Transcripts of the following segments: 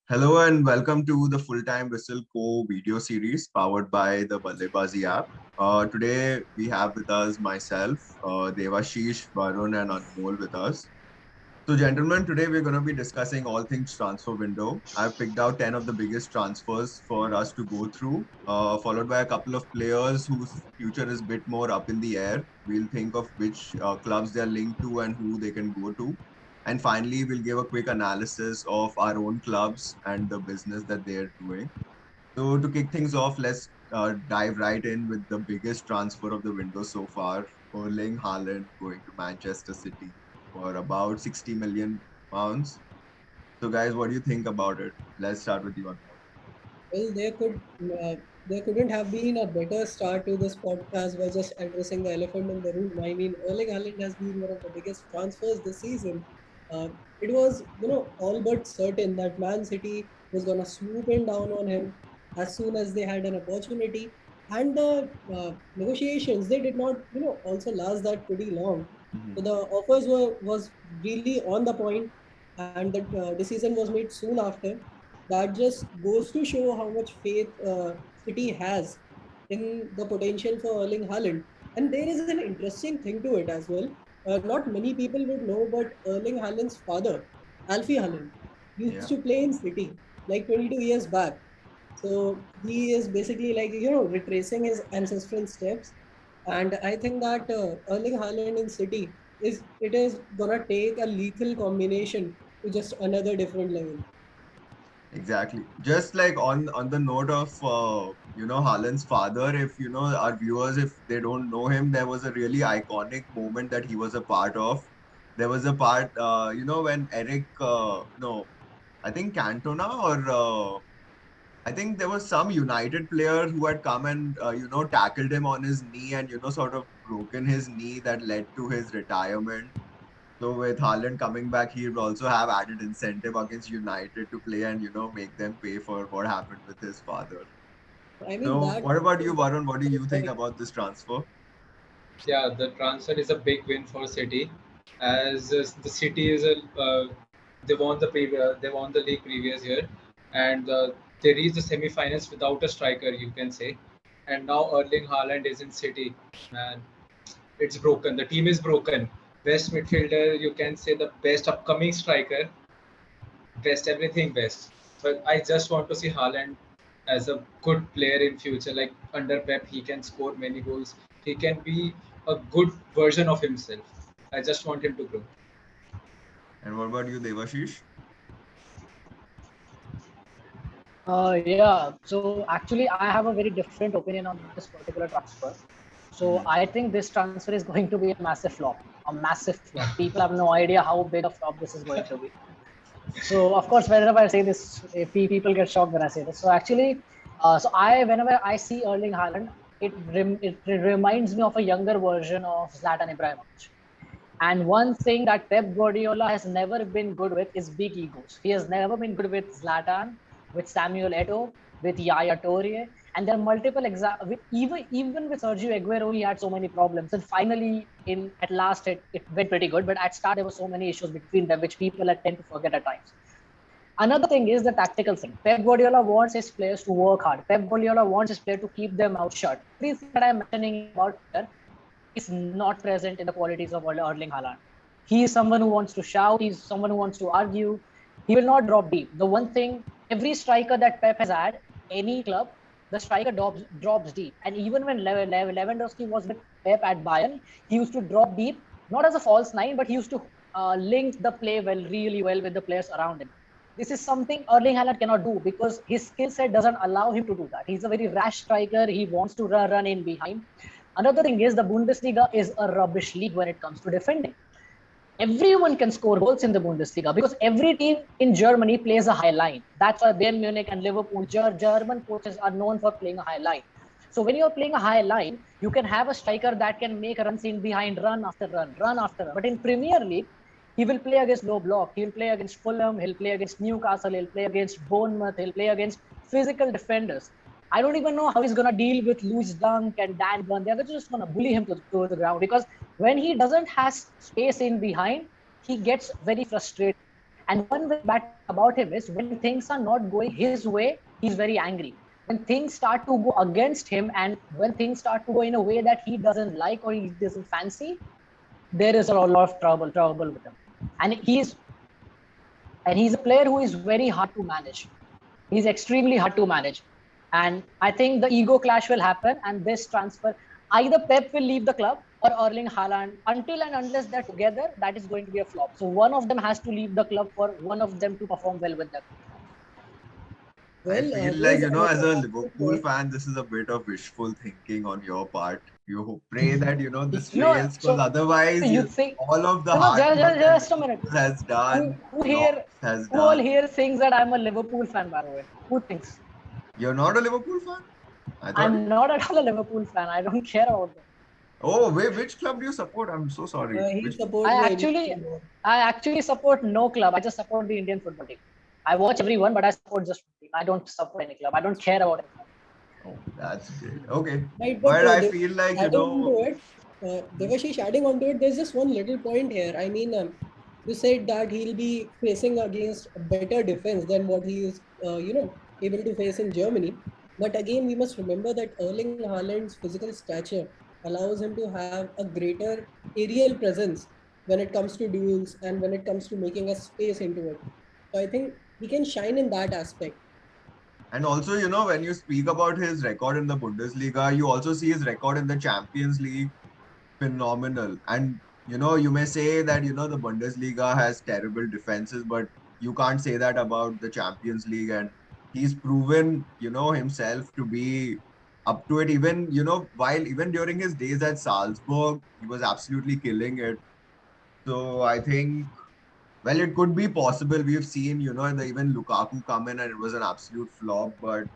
Hello and welcome to the Full-Time Whistle Co video series powered by the Ballebazi app. Today we have with us myself, Devashish, Varun and Anmol with us. So gentlemen, today we're going to be discussing all things transfer window. I've picked out 10 of the biggest transfers for us to go through, followed by a couple of players whose future is a bit more up in the air. We'll think of which clubs they're linked to and who they can go to. And finally, we'll give a quick analysis of our own clubs and the business that they're doing. So to kick things off, let's dive right in with the biggest transfer of the window so far, Erling Haaland going to Manchester City for about 60 million pounds. So guys, what do you think about it? Let's start with you, Anmol. Well, there couldn't have been a better start to this podcast by just addressing the elephant in the room. I mean, Erling Haaland has been one of the biggest transfers this season. It was, all but certain that Man City was gonna swoop in down on him as soon as they had an opportunity. And the negotiations they did not, also last that pretty long. So Mhm. the offers was really on the point, and the decision was made soon after. That just goes to show how much faith City has in the potential for Erling Haaland. And there is an interesting thing to it as well. Not many people would know, but Erling Haaland's father, Alfie Haaland, used Yeah, to play in City like 22 years back. So he is basically like, retracing his ancestral steps. And I think that Erling Haaland in City is gonna take a lethal combination to just another different level. exactly. Just like on the note of Haaland's father, if our viewers, if they don't know him, there was a really iconic moment that he was a part of. There was a part, when Eric, no, I think Cantona or I think there was some United player who had come and tackled him on his knee and sort of broken his knee that led to his retirement. So with Haaland coming back, he would also have added incentive against United to play and make them pay for what happened with his father. I mean So that what about you, is the Varun? What do you think like about this transfer? Yeah, the transfer is a big win for City, as the City is a they won the league previous year, and they reached the semi-finals without a striker, you can say, and now Erling Haaland is in City. Man, it's broken. The team is broken. Best midfielder, you can say the best upcoming striker, best everything best. But I just want to see Haaland as a good player in future. Like under Pep, he can score many goals. He can be a good version of himself. I just want him to grow. And what about you, Devashish? Yeah, so actually, I have a very different opinion on this particular transfer. So Mhm. I think this transfer is going to be a massive flop, a massive flop. People have no idea how big a flop this is going to be. So of course, whenever I say this, people get shocked when I say this. So actually, whenever I see Erling Haaland, it reminds me of a younger version of Zlatan Ibrahimovic. And one thing that Pep Guardiola has never been good with is big egos. He has never been good with Zlatan, with Samuel Eto'o, with Yaya Toure, and there are multiple examples. Even with Sergio Aguero, he had so many problems, and finally, in at last, it went pretty good. But at start, there were so many issues between them, which people tend to forget at times. Another thing is the tactical thing. Pep Guardiola wants his players to work hard. Pep Guardiola wants his players to keep their mouth shut. Everything that I'm mentioning about here is not present in the qualities of Erling Haaland. He is someone who wants to shout. He's someone who wants to argue. He will not drop deep. The one thing, every striker that Pep has had, any club, the striker drops deep. And even when Lewandowski was with Pep at Bayern, he used to drop deep, not as a false nine, but he used to link the play really well with the players around him. This is something Erling Haaland cannot do because his skill set doesn't allow him to do that. He's a very rash striker. He wants to run in behind. Another thing is the Bundesliga is a rubbish league when it comes to defending. Everyone can score goals in the Bundesliga because every team in Germany plays a high line. That's why Bayern Munich and Liverpool, German coaches are known for playing a high line. So when you're playing a high line, you can have a striker that can make runs in behind, run after run, run after run. But in Premier League, he will play against low block. He'll play against Fulham. He'll play against Newcastle. He'll play against Bournemouth. He'll play against physical defenders. I don't even know how he's going to deal with Louis Dunk and Dan Burn. They're just going to bully him to the ground because when he doesn't have space in behind, he gets very frustrated. And one very bad thing about him is when things are not going his way, he's very angry. When things start to go against him and when things start to go in a way that he doesn't like or he doesn't fancy, there is a lot of trouble with him. And he's a player who is very hard to manage. He's extremely hard to manage. And I think the ego clash will happen and this transfer, either Pep will leave the club or Erling Haaland, until and unless they're together, that is going to be a flop. So one of them has to leave the club for one of them to perform well with them. I Well, feel like, there's as another a aspect Liverpool here. fan, this is a bit of wishful thinking on your part. You pray that, this No, fails because so otherwise, you think, all of the no, hard work that just a minute. Liverpool has done, Who Klopp here, has who all done. here thinks that I'm a Liverpool fan, by the way? Who thinks? You're not a Liverpool fan? I thought I'm not at all a Liverpool fan. I don't care about them. Oh, wait, which club do you support? I'm so sorry. He Which club? supports I the Indian actually, football. I actually support no club. I just support the Indian football team. I watch everyone, but I support just one team. I don't support any club. I don't care about any club. Oh, that's great. Okay. Right, but But I feel like, adding on to it, Devashish, adding on to it, there's just one little point here. I mean, you said that he'll be facing against a better defense than what he is, able to face in Germany. But again, we must remember that Erling Haaland's physical stature allows him to have a greater aerial presence when it comes to duels and when it comes to making a space into it. So I think he can shine in that aspect. and also, when you speak about his record in the Bundesliga, you also see his record in the Champions League phenomenal. And, you may say that, the Bundesliga has terrible defenses, but you can't say that about the Champions League. And he's proven, himself to be up to it. Even, even during his days at Salzburg, he was absolutely killing it. So I think, well, it could be possible. We've seen, even Lukaku come in and it was an absolute flop. But,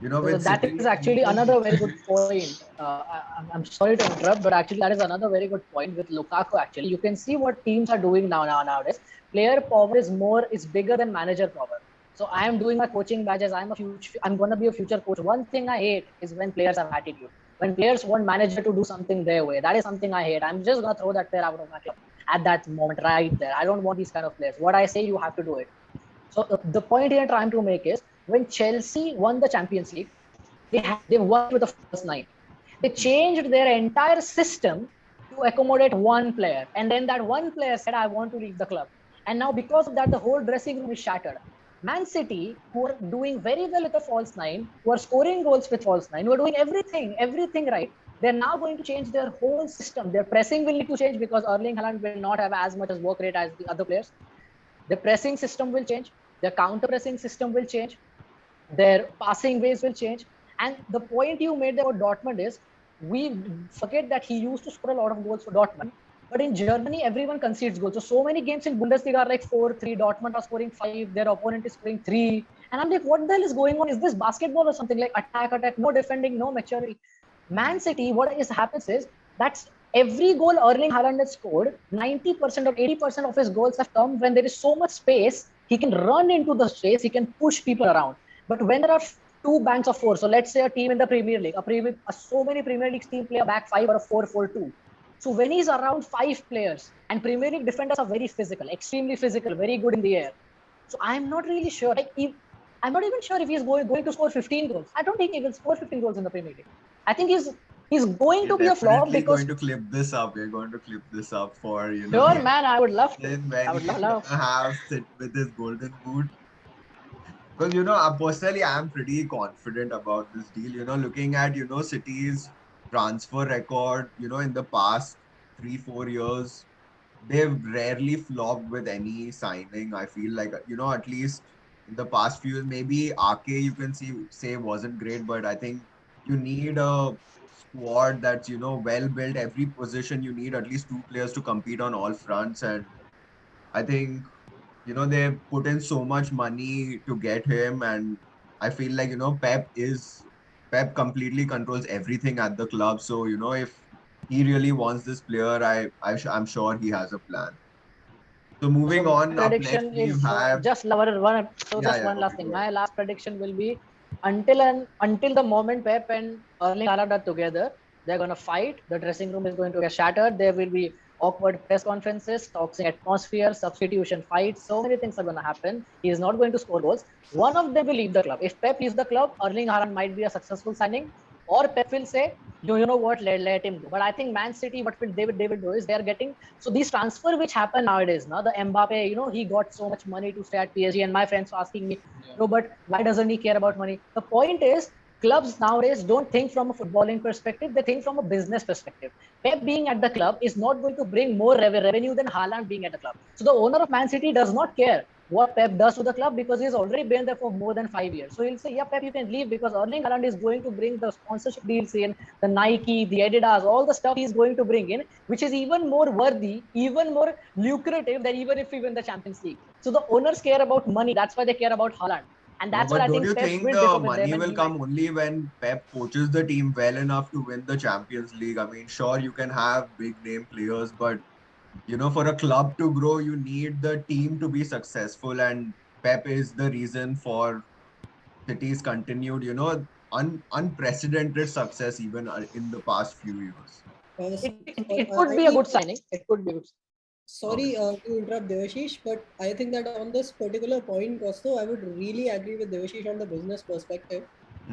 So with that City, is actually another very good point. I'm sorry to interrupt, but actually that is another very good point with Lukaku. Actually, you can see what teams are doing nowadays. Player power is bigger than manager power. So I am doing my coaching badges. I'm gonna be a future coach. One thing I hate is when players have attitude. When players want manager to do something their way, that is something I hate. I'm just gonna throw that player out of my club at that moment right there. I don't want these kind of players. What I say, you have to do it. So the point here I'm trying to make is when Chelsea won the Champions League, they won it with a false nine. They changed their entire system to accommodate one player, and then that one player said, "I want to leave the club." And now because of that, the whole dressing room is shattered. Man City, who are doing very well with a false nine, who are scoring goals with false nine, who are doing everything right, they're now going to change their whole system. Their pressing will need to change because Erling Haaland will not have as much as work rate as the other players. The pressing system will change. The counter pressing system will change. Their passing ways will change. And the point you made about Dortmund is we forget that he used to score a lot of goals for Dortmund. But in Germany, everyone concedes goals. So many games in Bundesliga are like 4-3. Dortmund are scoring 5. Their opponent is scoring 3. And I'm like, what the hell is going on? Is this basketball or something? Like attack, no defending, no maturity. Man City, happens is that's every goal Erling Haaland has scored, 90% or 80% of his goals have come when there is so much space. He can run into the space, he can push people around. But when there are two banks of four, so let's say a team in the Premier League, so many Premier League team play a back five or a 4-4-2. So when he's around five players, and Premier League defenders are very physical, extremely physical, very good in the air. So I'm not really sure. I'm not even sure if he's going to score 15 goals. I don't think he will score 15 goals in the Premier League. I think he's going we're to be a flop definitely because going to clip this up. We're going to clip this up for, sure, man, I would love to. then I when would he's love. gonna have sit with his golden boot. Because, personally, I'm pretty confident about this deal. Looking at, City's transfer record, in the past 3-4 years, they've rarely flopped with any signing. I feel like, at least in the past few years, maybe RK you can say wasn't great, but I think you need a squad that's, well built. Every position you need at least two players to compete on all fronts. And I think they put in so much money to get him, and I feel like Pep completely controls everything at the club. So if he really wants this player, I'm sure he has a plan. So So moving my on, up next prediction we is have just one. So yeah, just yeah, one okay, last go thing. ahead. My last prediction will be until the moment Pep and Erling Haaland are together, they're gonna fight. The dressing room is going to get shattered. There will be awkward press conferences, toxic atmosphere, substitution fights. So many things are going to happen. He is not going to score goals. One of them will leave the club. If Pep leaves the club, Erling Haaland might be a successful signing, or Pep will say, you know what, let him go. But I think Man City, what will David do is they are getting, so these transfer which happen nowadays, now the Mbappe, he got so much money to stay at PSG, and my friends were asking me, Yeah. Robert, why doesn't he care about money? The point is, clubs nowadays don't think from a footballing perspective, they think from a business perspective. Pep being at the club is not going to bring more revenue than Haaland being at the club. So the owner of Man City does not care what Pep does to the club because he's already been there for more than 5 years. So he'll say, yeah, Pep, you can leave because Erling Haaland is going to bring the sponsorship deals in, the Nike, the Adidas, all the stuff he's going to bring in, which is even more worthy, even more lucrative than even if we win the Champions League. So the owners care about money. That's why they care about Haaland. And No, that's where but I don't think you Pep think will the differ with them money and will he might. come only when Pep coaches the team well enough to win the Champions League? I mean, sure, you can have big name players, but for a club to grow, you need the team to be successful, and Pep is the reason for City's continued, unprecedented success even in the past few years. It could I be a mean, good signing. It could be a good. sorry Okay. to interrupt Devashish, but I think that on this particular point, also, I would really agree with Devashish on the business perspective.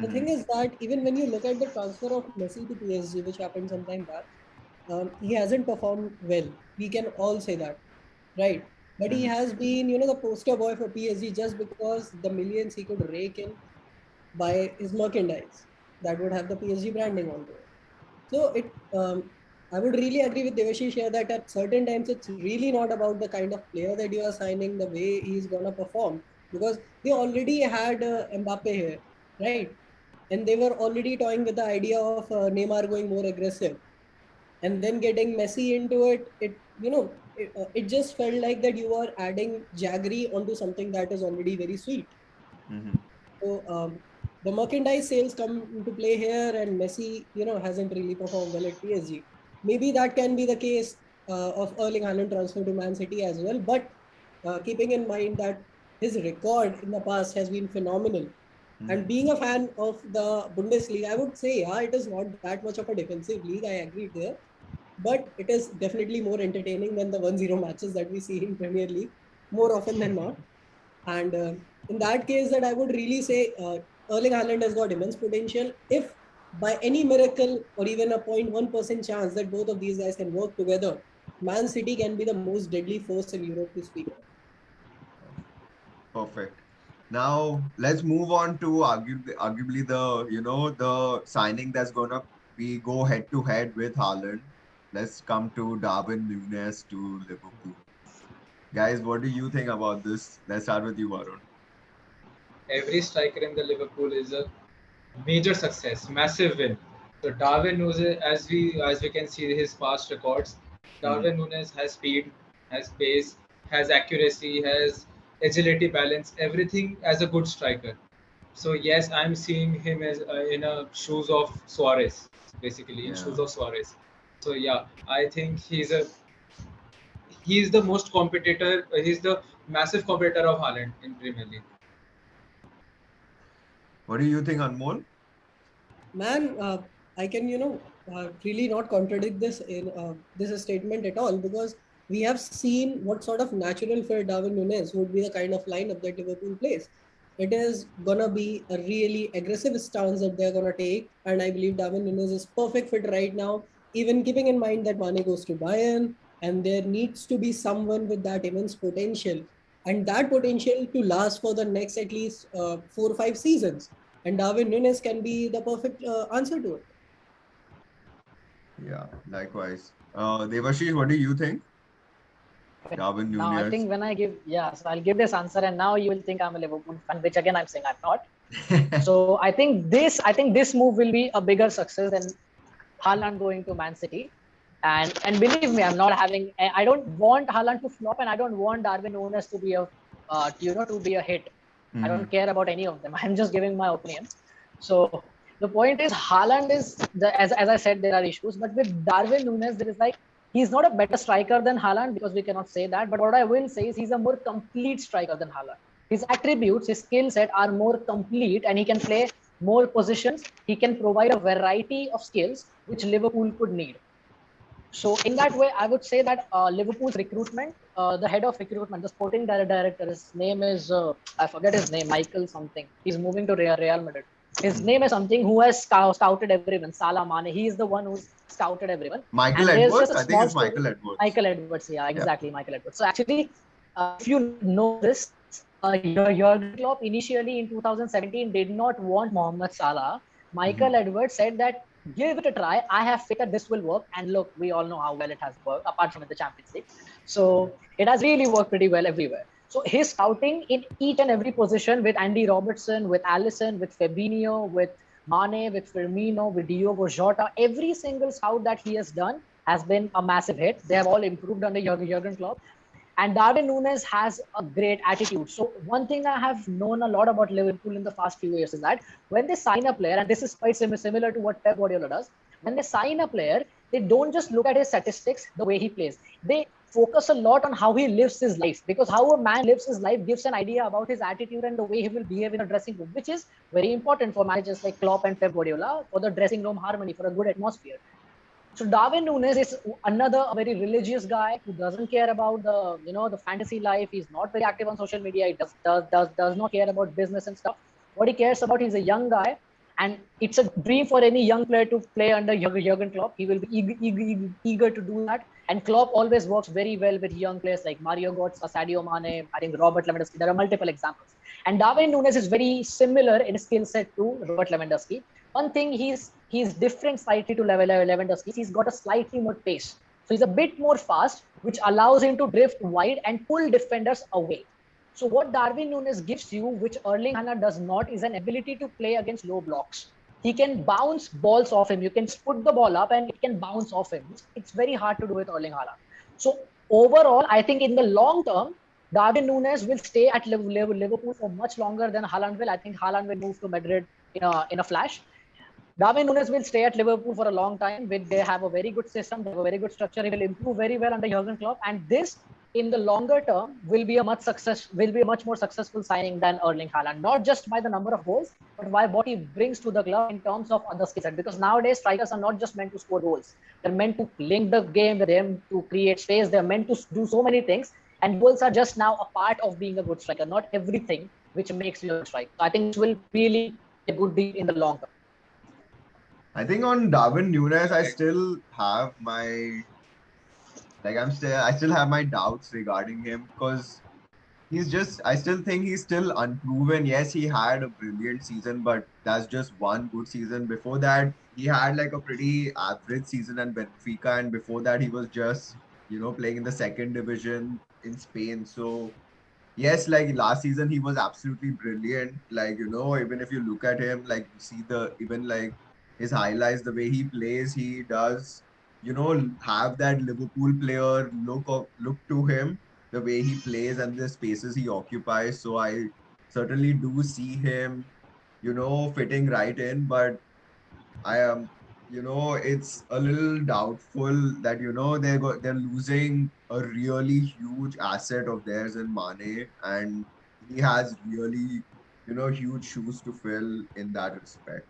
The thing Hmm. is that even when you look at the transfer of Messi to PSG, which happened some time back, he hasn't performed well. We can all say that, right? But he Hmm. has been, the poster boy for PSG just because the millions he could rake in by his merchandise that would have the PSG branding onto it. So I would really agree with Devashish here that at certain times it's really not about the kind of player that you are signing, the way he's gonna perform, because they already had Mbappe here, right? And they were already toying with the idea of Neymar going more aggressive, and then getting Messi into it. It just felt like that you are adding jaggery onto something that is already very sweet. Hmm. So the merchandise sales come into play here, and Messi, hasn't really performed well at PSG. Maybe that can be the case of Erling Haaland transfer to Man City as well. But keeping in mind that his record in the past has been phenomenal, and Hmm. being a fan of the Bundesliga, I would say, yeah, it is not that much of a defensive league. I agree there, but it is definitely more entertaining than the 1-0 matches that we see in Premier League more often than not. And in that case, that I would really say Erling Haaland has got immense potential. If by any miracle or even a 0.1% chance that both of these guys can work together, Man City can be the most deadly force in Europe to speak of. Perfect. Now let's move on to arguably the signing that's gonna be go head to head with Haaland. Let's come to Darwin Núñez to Liverpool. Guys, what do you think about this? Let's start with you, Varun. Every striker in the Liverpool is a major success, massive win. So Darwin Núñez, as we can see his past records, Hmm. Darwin Núñez has speed, has pace, has accuracy, has agility, balance, everything as a good striker. So yes, I'm seeing him as in a shoes of Suarez, basically in Yeah. shoes of Suarez. So yeah, I think he's the most competitor. He's the massive competitor of Haaland in Premier League. What do you think, Anmol? Man, I can, really not contradict this in this statement at all, because we have seen what sort of natural fit Darwin Nunes would be the kind of lineup that Liverpool plays. It is gonna be a really aggressive stance that they're gonna take, and I believe Darwin Nunes is perfect fit right now. Even keeping in mind that Mane goes to Bayern, and there needs to be someone with that immense potential, and that potential to last for the next at least 4 or 5 seasons, and Darwin Nunes can be the perfect answer to it. Yeah, likewise. Devashish, what do you think? Okay. Darwin Now I Núñez. think when I give, yeah, so I'll give this answer, and now you will think I'm a Liverpool fan, which again I'm saying I'm not. So I think this move will be a bigger success than Haaland going to Man City. And believe me, I'm not having. I don't want Haaland to flop, and I don't want Darwin Núñez to be a hit. I don't Hmm. care about any of them. I'm just giving my opinion. So the point is, Haaland is as I said, there are issues, but with Darwin Núñez, there is like he's not a better striker than Haaland because we cannot say that. But what I will say is he's a more complete striker than Haaland. His attributes, his skill set are more complete, and he can play more positions. He can provide a variety of skills which Liverpool could need. So in that way, I would say that Liverpool's recruitment, the head of recruitment, the sporting director, his name is I forget his name, Michael something. He's moving to Real Madrid. His name is something who has scouted everyone. Salah Mane. He is the one who's scouted everyone. Michael And there's just Edwards? a I think small it's story. Michael Edwards. Michael Edwards. Yeah, Yeah. exactly, Michael Edwards. So actually, if you know this, Jurgen Klopp initially in 2017 did not want Mohamed Salah. Michael Edwards said that give it a try. I have faith that this will work. And look, we all know how well it has worked, apart from in the Champions League. So it has really worked pretty well everywhere. So his scouting in each and every position with Andy Robertson, with Allison, with Fabinho, with Mane, with Firmino, with Diogo Jota, every single scout that he has done has been a massive hit. They have all improved under Jurgen Klopp. And Darwin Núñez has a great attitude. So one thing I have known a lot about Liverpool in the past few years is that when they sign a player, and this is quite similar to what Pep Guardiola does, when they sign a player, they don't just look at his statistics, the way he plays. They focus a lot on how he lives his life, because how a man lives his life gives an idea about his attitude and the way he will behave in a dressing room, which is very important for managers like Klopp and Pep Guardiola for the dressing room harmony, for a good atmosphere. So Darwin Núñez is another very religious guy who doesn't care about the fantasy life. He's not very active on social media. He does not care about business and stuff. What he cares about, he's a young guy, and it's a dream for any young player to play under Jurgen Klopp. He will be eager to do that. And Klopp always works very well with young players like Mario Götze, Sadio Mane, I think Robert Lewandowski. There are multiple examples. And Darwin Núñez is very similar in skill set to Robert Lewandowski. One thing he's different slightly to Lewandowski. He's got a slightly more pace. So he's a bit more fast, which allows him to drift wide and pull defenders away. So what Darwin Núñez gives you, which Erling Haaland does not, is an ability to play against low blocks. He can bounce balls off him. You can put the ball up and it can bounce off him. It's very hard to do with Erling Haaland. So overall, I think in the long term, Darwin Núñez will stay at Liverpool for much longer than Haaland will. I think Haaland will move to Madrid in a flash. Darwin Núñez will stay at Liverpool for a long time. They have a very good system, they have a very good structure. He will improve very well under Jurgen Klopp, and this, in the longer term, will be a much more successful signing than Erling Haaland. Not just by the number of goals, but by what he brings to the club in terms of other skill set. Because nowadays strikers are not just meant to score goals; they're meant to link the game. They're meant to create space. They're meant to do so many things. And goals are just now a part of being a good striker, not everything which makes you a good striker. I think this will really be a good deal in the long term. I think on Darwin Núñez, I still have my I still have my doubts regarding him because I still think he's still unproven. Yes, he had a brilliant season, but that's just one good season. Before that, he had like a pretty average season at Benfica, and before that, he was just, playing in the second division in Spain. So, yes, like last season, he was absolutely brilliant. Like, even if you look at him, like, you see even like his highlights, the way he plays, he does, have that Liverpool player look to him, the way he plays and the spaces he occupies. So I certainly do see him, fitting right in, but I am, it's a little doubtful that, they're losing a really huge asset of theirs in Mane, and he has really, huge shoes to fill in that respect.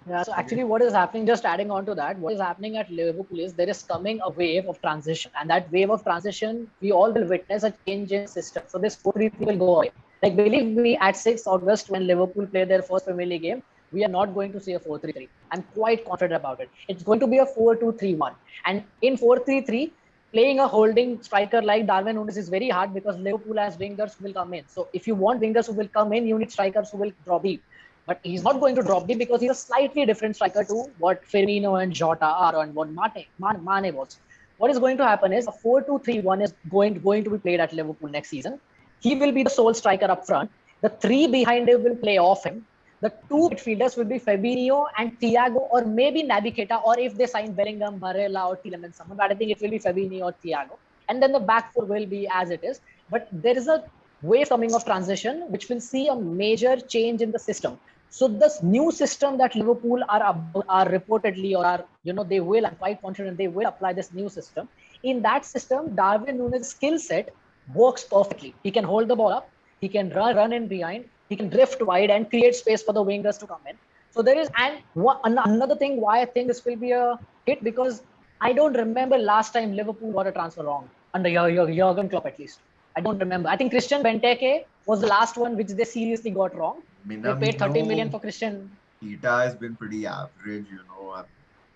Yeah, so actually what is happening, just adding on to that, what is happening at Liverpool is there is coming a wave of transition. And that wave of transition, we all will witness a change in system. So this 4-3-3 will go away. Like, believe me, at 6th August, when Liverpool play their first Premier League game, we are not going to see a 4-3-3. I'm quite confident about it. It's going to be a 4-2-3-1. And in 4-3-3, playing a holding striker like Darwin Núñez is very hard because Liverpool has wingers who will come in. So if you want wingers who will come in, you need strikers who will drop deep. But he's not going to drop deep because he's a slightly different striker to what Firmino and Jota are and what Mane was. What is going to happen is a 4-2-3-1 is going to be played at Liverpool next season. He will be the sole striker up front. The three behind him will play off him. The two midfielders will be Fabinho and Thiago, or maybe Naby Keita, or if they sign Bellingham, Barella, or Tielemans, someone. But I think it will be Fabinho or Thiago. And then the back four will be as it is. But there is a wave coming of transition, which will see a major change in the system. So this new system that Liverpool are reportedly, or are, they will, I'm quite confident they will apply this new system. In that system, Darwin Núñez's skill set works perfectly. He can hold the ball up, he can run in behind, he can drift wide and create space for the wingers to come in. So there is, and another thing why I think this will be a hit, because I don't remember last time Liverpool got a transfer wrong under Jurgen Klopp at least. I don't remember. I think Christian Benteke was the last one which they seriously got wrong. They paid 30 million Minamino, for Christian. Keita has been pretty average, I'm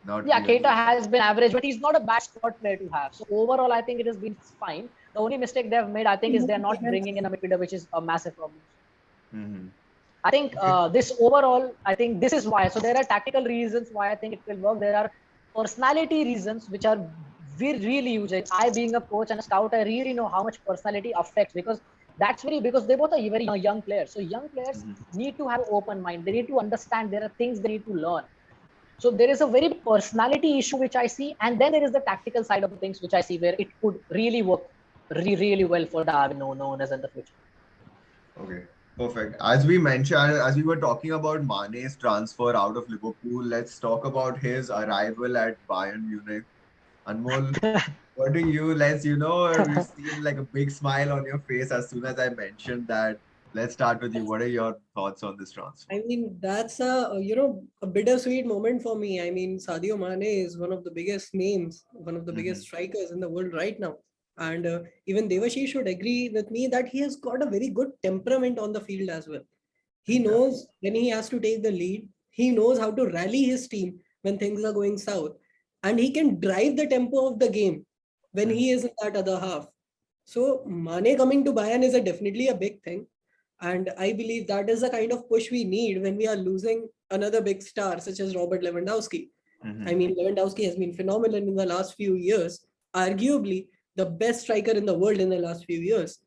not Yeah, Keita really. has been average, but he's not a bad squad player to have. So overall, I think it has been fine. The only mistake they have made, I think, is they're not bringing in a midfielder, which is a massive problem. Mhm. I think Okay. this overall, I think this is why. So there are tactical reasons why I think it will work. There are personality reasons which are really huge. I, being a coach and a scout, I really know how much personality affects because that's because they both are very young players. So young players Mhm. need to have an open mind. They need to understand there are things they need to learn. So there is a very personality issue which I see, and then there is the tactical side of the things which I see where it could really work really well for Darwin owners in the future. Okay, perfect. As we mentioned, as we were talking about Mane's transfer out of Liverpool, let's talk about his arrival at Bayern Munich. Anmol, what do you, we've seen like a big smile on your face as soon as I mentioned that. Let's start with you. What are your thoughts on this transfer? I mean, that's a bittersweet moment for me. I mean, Sadio Mane is one of the biggest names, one of the biggest Mhm. strikers in the world right now. And even Devashi should agree with me that he has got a very good temperament on the field as well. He Yeah. knows when he has to take the lead. He knows how to rally his team when things are going south. And he can drive the tempo of the game when Mhm. he is in that other half. So Mane coming to Bayern is definitely a big thing. And I believe that is the kind of push we need when we are losing another big star such as Robert Lewandowski. I Mhm. mean, Lewandowski has been phenomenal in the last few years, arguably the best striker in the world in the last few years.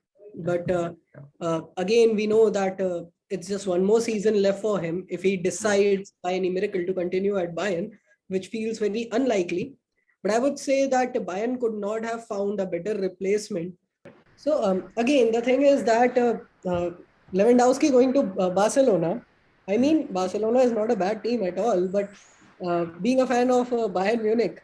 But Yeah. again, we know that it's just one more season left for him if he Mhm. decides by any miracle to continue at Bayern, which feels very unlikely. But I would say that Bayern could not have found a better replacement. So again, the thing is that Lewandowski going to Barcelona. I Mhm. mean, Barcelona is not a bad team at all, but being a fan of Bayern Munich,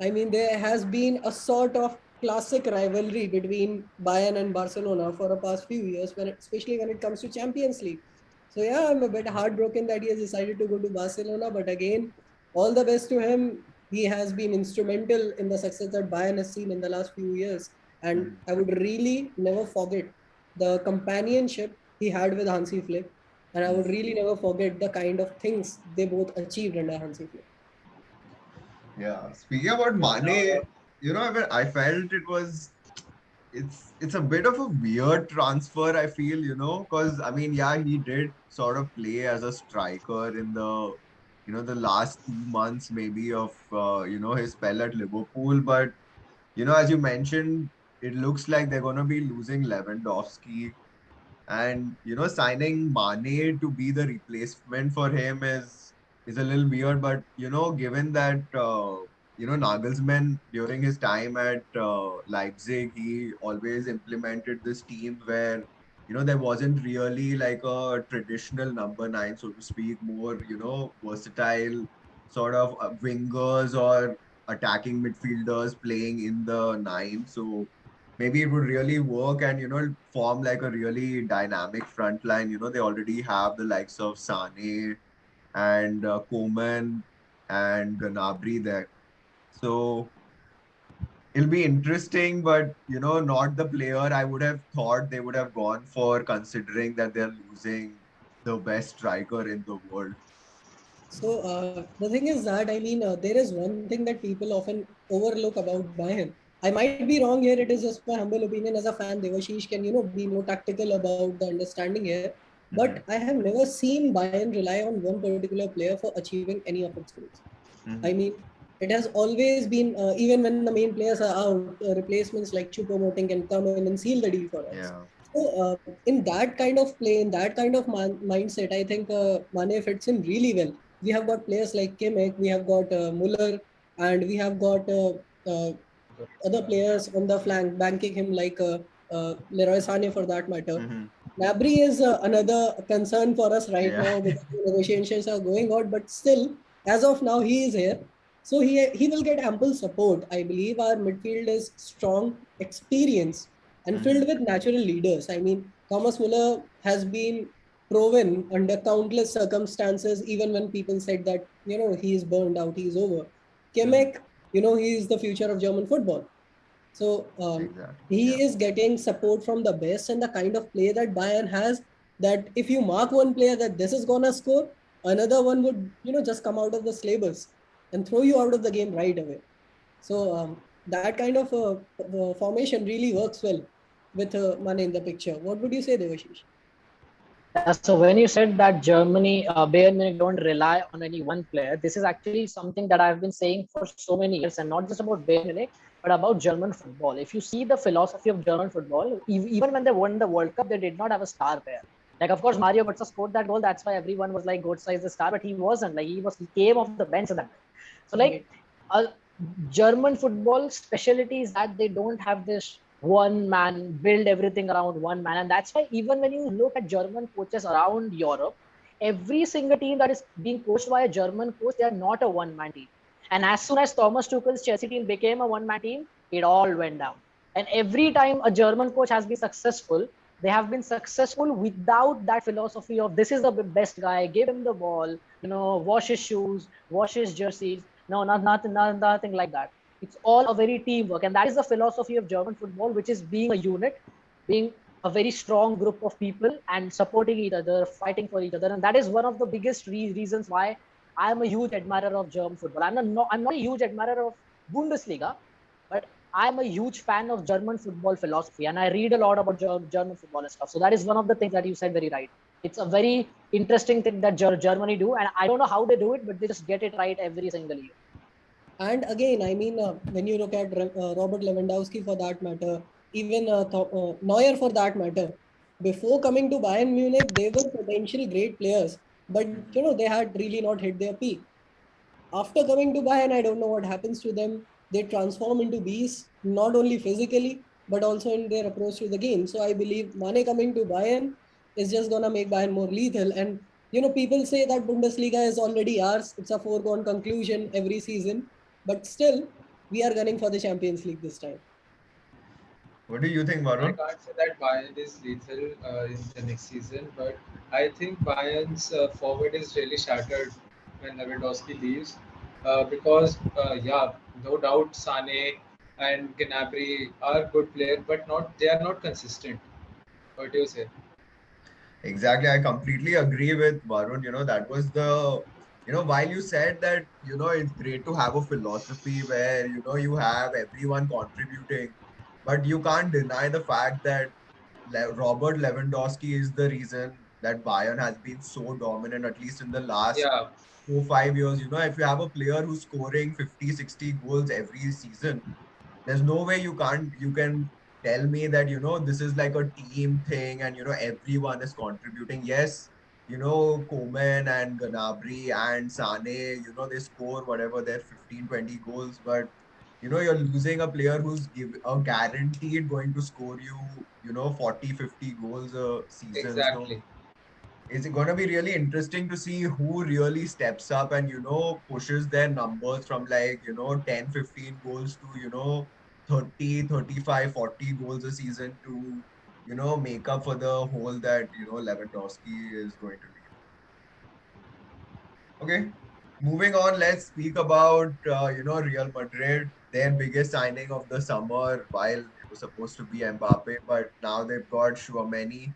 I mean, there has been a sort of classic rivalry between Bayern and Barcelona for the past few years, especially when it comes to Champions League. So yeah, I'm a bit heartbroken that he has decided to go to Barcelona, but again, all the best to him. He has been instrumental in the success that Bayern has seen in the last few years, and Mhm. I would really never forget the companionship he had with Hansi Flick, and I would Mhm. really never forget the kind of things they both achieved under Hansi Flick. Yeah. Speaking about Mane, I felt it's a bit of a weird transfer, I feel, because I mean, yeah, he did sort of play as a striker in the last 2 months maybe of his spell at Liverpool, but as you mentioned, it looks like they're gonna be losing Lewandowski, and signing Mane to be the replacement for him is a little weird. But given that Nagelsmann during his time at Leipzig, he always implemented this team where there wasn't really like a traditional number nine, so to speak, more versatile sort of wingers or attacking midfielders playing in the nine. So maybe it would really work and form like a really dynamic front line. They already have the likes of Sane and Koeman and Gnabry there. So it'll be interesting, but not the player I would have thought they would have gone for, considering that they're losing the best striker in the world. So the thing is that I mean there is one thing that people often overlook about Bayern. I might be wrong here. It is just my humble opinion as a fan. Devashish can be more tactical about the understanding here. But Hmm. I have never seen Bayern rely on one particular player for achieving any of its goals. I Hmm. mean, it has always been, even when the main players are out, replacements like Choupo-Moting can come in and seal the deal for us. Yeah. So, in that kind of play, in that kind of mindset, I think Mane fits in really well. We have got players like Kimmich, we have got Muller, and we have got other players on the flank banking him like Leroy Sané for that matter. Hmm. Nabry is another concern for us right Yeah. now because the negotiations are going on, but still, as of now, he is here. So he will get ample support. I believe our midfield is strong, experienced, and Hmm. filled with natural leaders. I mean, Thomas Muller has been proven under countless circumstances, even when people said that he is burned out, he is over. Hmm. Kemek, he is the future of German football. So Exactly. he Yeah. is getting support from the best, and the kind of play that Bayern has, that if you mark one player that this is gonna score, another one would just come out of the slavers and throw you out of the game right away. So that kind of formation really works well with Mane in the picture. What would you say, Devashish? So when you said that Germany, Bayern Munich don't rely on any one player, this is actually something that I've been saying for so many years, and not just about Bayern Munich, but about German football. If you see the philosophy of German football, even when they won the World Cup, they did not have a star player. Like, of course, Mario Götze scored that goal. That's why everyone was like, Götze is the star, but he wasn't. Like, he came off the bench in that match. So, like, Right. uh, German football specialty is that they don't have this one man, build everything around one man. And that's why even when you look at German coaches around Europe, every single team that is being coached by a German coach, they are not a one man team. And as soon as Thomas Tuchel's Chelsea team became a one man team, it all went down. And every time a German coach has been successful, they have been successful without that philosophy of this is the best guy, give him the ball, wash his shoes, wash his jerseys. No, nothing like that. It's all a very teamwork, and that is the philosophy of German football, which is being a unit, being a very strong group of people and supporting each other, fighting for each other, and that is one of the biggest reasons why I am a huge admirer of German football. I'm not a huge admirer of Bundesliga, but I'm a huge fan of German football philosophy, and I read a lot about German football and stuff. So that is one of the things that you said very right. It's a very interesting thing that Germany do, and I don't know how they do it, but they just get it right every single year. And again, I mean, when you look at Robert Lewandowski for that matter, even Neuer for that matter, before coming to Bayern Munich, they were potential great players, but they had really not hit their peak. After coming to Bayern, I don't know what happens to them. They transform into beasts, not only physically, but also in their approach to the game. So I believe Mane coming to Bayern is just gonna make Bayern more lethal. And people say that Bundesliga is already ours. It's a foregone conclusion every season. But still, we are gunning for the Champions League this time. What do you think, I Varun? can't say that Bayern is lethal in the next season, but I think Bayern's forward is really shattered when Lewandowski leaves because, yeah, no doubt Sane and Gnabry are good players, but they are not consistent. What do you say? Exactly. I completely agree with Varun. That was while you said that, it's great to have a philosophy where, you have everyone contributing, but you can't deny the fact that Robert Lewandowski is the reason that Bayern has been so dominant, at least in the last Yeah, 4 5 years. If you have a player who's scoring 50 60 goals every season, there's no way you can tell me that this is like a team thing and everyone is contributing. Yes, Koeman and Gnabry and Sane, they score whatever their 15 20 goals, but you're losing a player who's a guaranteed going to score you 40 50 goals a season. So exactly. it's going to be really interesting to see who really steps up and pushes their numbers from like 10 15 goals to 30 35 40 goals a season to make up for the hole that Lewandowski is going to leave. Okay, moving on, let's speak about Real Madrid, their biggest signing of the summer. While it was supposed to be Mbappe, but now they've got Chouameni.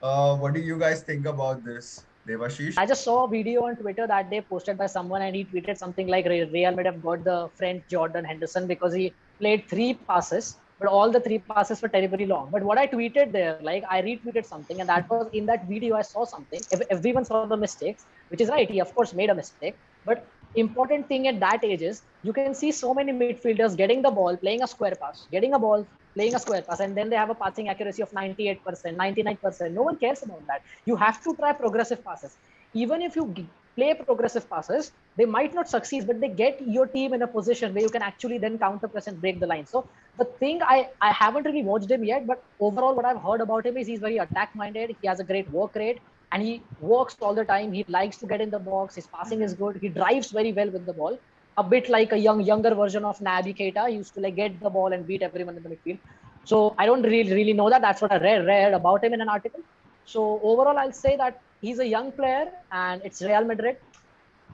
What do you guys think about this, Devashish? I just saw a video on Twitter that they posted by someone, and he tweeted something like Real Madrid have got the French Jordan Henderson because he played three passes, but all the three passes were terribly long. But what I tweeted there, like I retweeted something, and that was in that video I saw something. Everyone saw the mistakes, which is right. He of course made a mistake, but important thing at that age is you can see so many midfielders getting the ball, playing a square pass, getting a ball, playing a square pass, and then they have a passing accuracy of 98%, 99%. No one cares about that. You have to try progressive passes. Even if you play progressive passes, they might not succeed, but they get your team in a position where you can actually then counter press and break the line. So the thing I haven't really watched him yet, but overall what I've heard about him is he's very attack minded. He has a great work rate and he works all the time. He likes to get in the box. His passing is good. He drives very well with the ball. A bit like a younger version of Naby Keita. He used to like get the ball and beat everyone in the midfield. So I don't really know that. That's what I read about him in an article. So overall, I'll say that he's a young player and it's Real Madrid.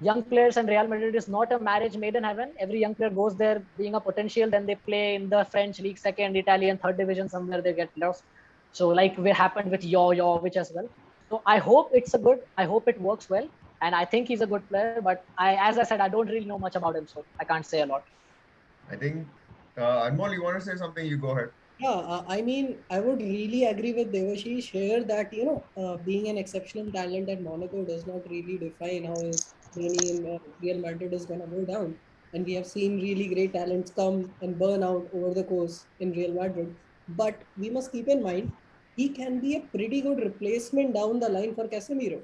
young players and Real Madrid is not a marriage made in heaven. Every young player goes there being a potential, then they play in the French league, second, Italian, third division, somewhere they get lost. So like what happened with Jovic as well. So I hope it's a good. I hope it works well, and I think he's a good player. But as I said, I don't really know much about him, so I can't say a lot. I think, Anmol, you want to say something? You go ahead. Yeah, I mean, I would really agree with Devashish here that, being an exceptional talent at Monaco does not really define how his journey in Real Madrid is going to go down. And we have seen really great talents come and burn out over the course in Real Madrid. But we must keep in mind, he can be a pretty good replacement down the line for Casemiro.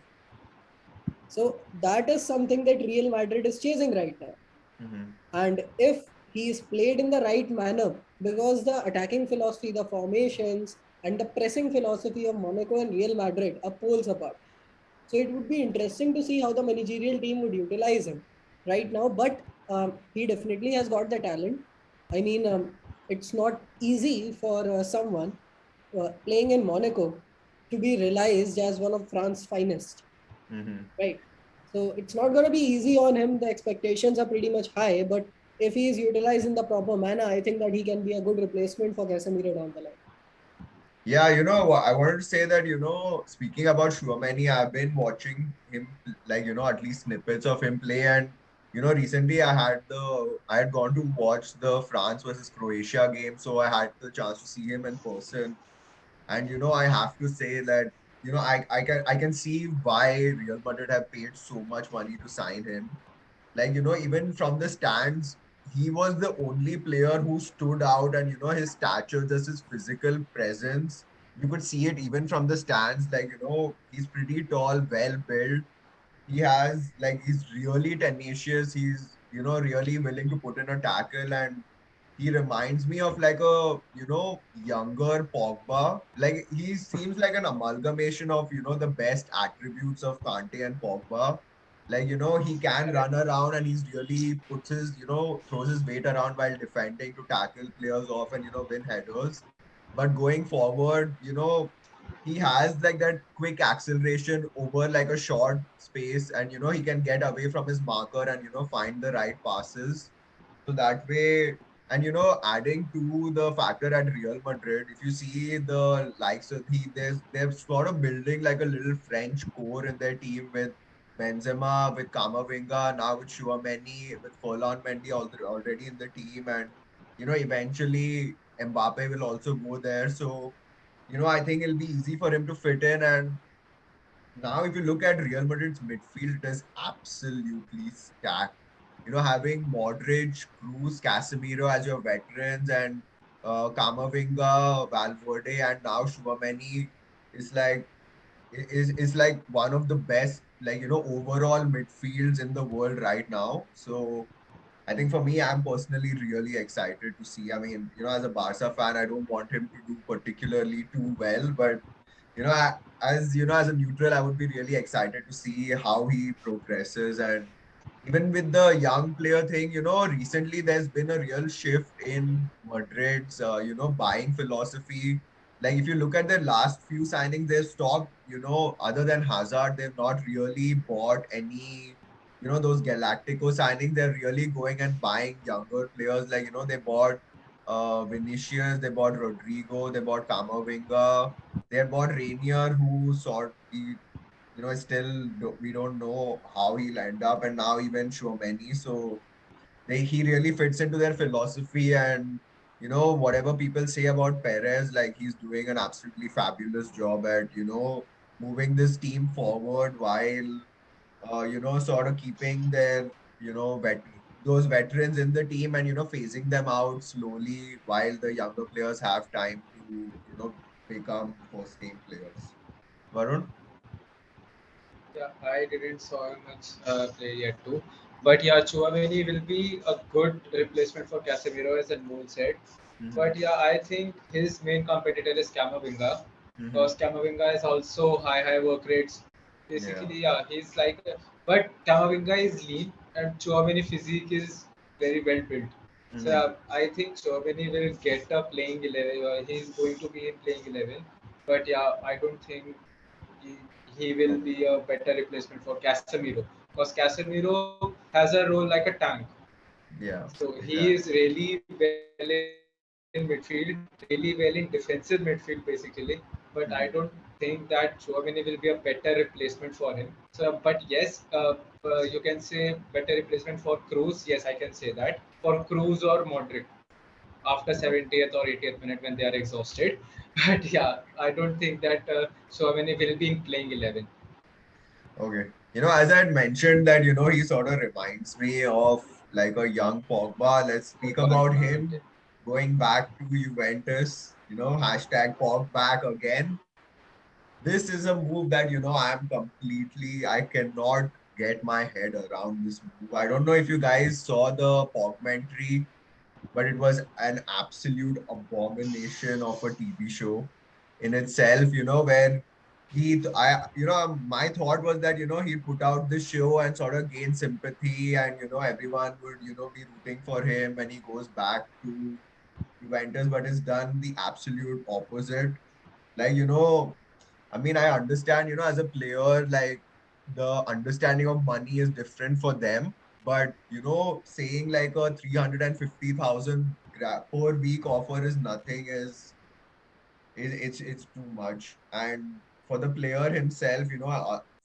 So that is something that Real Madrid is chasing right now. Mm-hmm. And if he is played in the right manner, because the attacking philosophy, the formations, and the pressing philosophy of Monaco and Real Madrid are poles apart. So it would be interesting to see how the managerial team would utilize him right now. But he definitely has got the talent. I mean, it's not easy for someone playing in Monaco to be realized as one of France's finest, Mm-hmm. right? So it's not going to be easy on him. The expectations are pretty much high, but if he is utilized in the proper manner, I think that he can be a good replacement for Casemiro down the line. Yeah, I wanted to say that, speaking about Chouameni, I've been watching him, like, at least snippets of him play. And, recently I had gone to watch the France versus Croatia game. So I had the chance to see him in person. And, I have to say that, I can see why Real Madrid have paid so much money to sign him. Like, even from the stands, he was the only player who stood out, and, his stature, just his physical presence, you could see it even from the stands. Like, he's pretty tall, well built. He's really tenacious. He's, really willing to put in a tackle, and he reminds me of like a, younger Pogba. Like, he seems like an amalgamation of, the best attributes of Kante and Pogba. Like, he can Correct. run around, and he's really puts his, throws his weight around while defending to tackle players off and, win headers. But going forward, he has like that quick acceleration over like a short space, and, he can get away from his marker and, find the right passes. So that way, and, adding to the factor at Real Madrid, if you see the likes of they're sort of building like a little French core in their team with Benzema, with Camavinga, now with Chouameni, with Ferland Mendy already in the team, and, eventually Mbappe will also go there. So, I think it'll be easy for him to fit in. And now, if you look at Real Madrid's midfield, it is absolutely stacked. Having Modric, Cruz, Casemiro as your veterans, and Camavinga, Valverde, and now Chouameni is like is like one of the best, like, overall midfields in the world right now. So I think for me, I'm personally really excited to see. I mean, as a Barca fan, I don't want him to do particularly too well, but, as a neutral, I would be really excited to see how he progresses. And even with the young player thing, recently there's been a real shift in Madrid's, buying philosophy. Like, if you look at their last few signings, they've stopped, other than Hazard, they've not really bought any, those Galactico signings. They're really going and buying younger players. Like, they bought Vinicius, they bought Rodrigo, they bought Camavinga, they bought Rainier, who still we don't know how he'll end up, and now even Chouameni. So he really fits into their philosophy. And, whatever people say about Perez, like, he's doing an absolutely fabulous job at, moving this team forward while, sort of keeping their, those veterans in the team, and, phasing them out slowly while the younger players have time to, become first team players. Varun? Yeah, I didn't saw much play yet too. But yeah, Chouameni will be a good replacement for Casemiro, as Anmol said. Mm-hmm. But yeah, I think his main competitor is Camavinga, Mm-hmm. because Camavinga is also high work rates. Yeah. Basically, yeah, he's like, but Camavinga is lean and Chouameni physique is very well built. So Mm-hmm. yeah, I think Chouameni will get a playing 11. He's going to be in playing 11. But yeah, I don't think he, he will be a better replacement for Casemiro. because Casemiro has a role like a tank. Yeah, So he is exactly. really well in midfield, really well in defensive midfield basically. But I don't think that Chouameni will be a better replacement for him. So, but yes, you can say better replacement for Cruz. Yes, I can say that for Cruz or Modric after 70th or 80th minute when they are exhausted. But yeah, I don't think that Chouameni will be in playing 11. Okay. As I had mentioned that, he sort of reminds me of like a young Pogba. Let's speak Pogba, about okay. him going back to Juventus, hashtag Pog back again. This is a move that, I cannot get my head around this move. I don't know if you guys saw the Pogmentary, but it was an absolute abomination of a TV show in itself, where my thought was that, he put out the show and sort of gain sympathy and, everyone would, be rooting for him when he goes back to Juventus, but it's done the absolute opposite. Like, I mean, I understand, as a player, like the understanding of money is different for them. But, saying like a 350,000 per week offer is nothing it's too much. And for the player himself,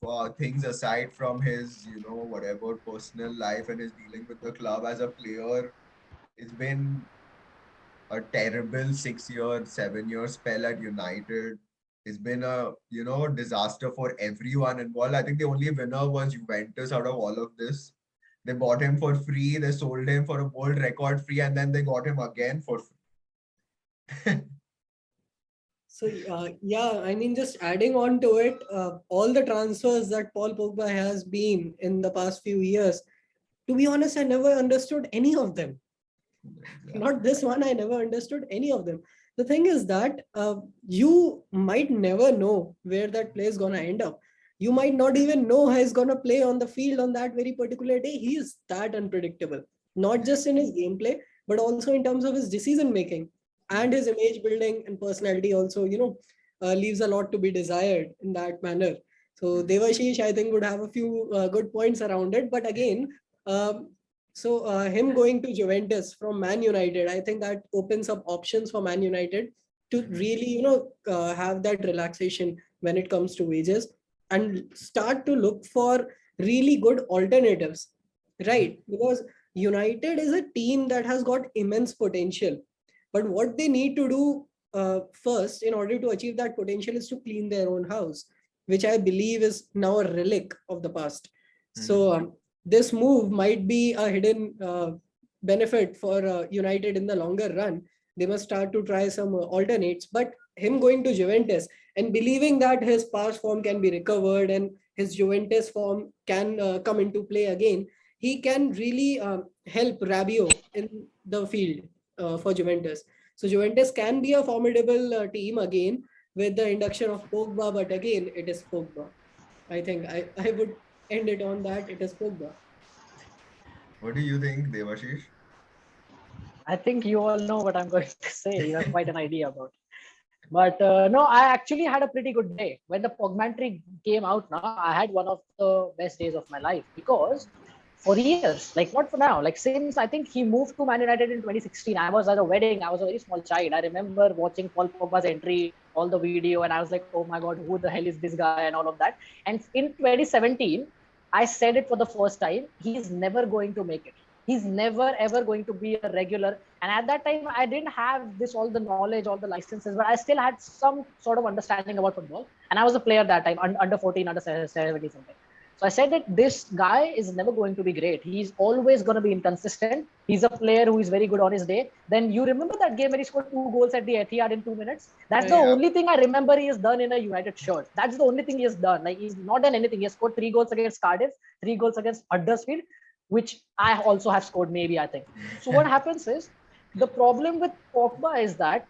for things aside from his, whatever personal life and his dealing with the club as a player, it's been a terrible 6 year, 7 year spell at United. It's been a disaster for everyone involved. I think the only winner was Juventus out of all of this. They bought him for free, they sold him for a world record free, and then they got him again for free. So yeah, I mean, just adding on to it, all the transfers that Paul Pogba has been in the past few years, to be honest, I never understood any of them. Not this one, I never understood any of them. The thing is that you might never know where that play is gonna end up. You might not even know how he's gonna play on the field on that very particular day. He is that unpredictable, not just in his gameplay, but also in terms of his decision making and his image building and personality. Also, leaves a lot to be desired in that manner. So Devashish, I think, would have a few good points around it. But again, um, him going to Juventus from Man United, I think that opens up options for Man United to really, have that relaxation when it comes to wages and start to look for really good alternatives, right? Because United is a team that has got immense potential, but what they need to do first in order to achieve that potential is to clean their own house, which I believe is now a relic of the past. So this move might be a hidden benefit for United in the longer run. They must start to try some alternates. But him going to Juventus and believing that his past form can be recovered and his Juventus form can come into play again, he can really help Rabiot in the field for Juventus. So Juventus can be a formidable team again with the induction of Pogba, but again, it is Pogba. I think I would end it on that. It is Pogba. What do you think, Devashish? I think you all know what I'm going to say. You have quite an idea about it. But no, I actually had a pretty good day. When the Pogmantry came out now, I had one of the best days of my life because for years, like not for now, like since I think he moved to Man United in 2016, I was at a wedding, I was a very small child. I remember watching Paul Pogba's entry, all the video, and I was like, oh my God, who the hell is this guy and all of that. And in 2017, I said it for the first time, he's never going to make it. He's never ever going to be a regular. And at that time, I didn't have this all the knowledge, all the licenses, but I still had some sort of understanding about football. And I was a player that time, under 14, under 17 something. So I said that this guy is never going to be great. He's always going to be inconsistent. He's a player who is very good on his day. Then you remember that game where he scored 2 goals at the Etihad in 2 minutes? That's the Yeah. only thing I remember he has done in a United shirt. That's the only thing he has done. Like he's not done anything. He has scored 3 goals against Cardiff, 3 goals against Huddersfield, which I also have scored maybe, I think. So what happens is the problem with Pogba is that,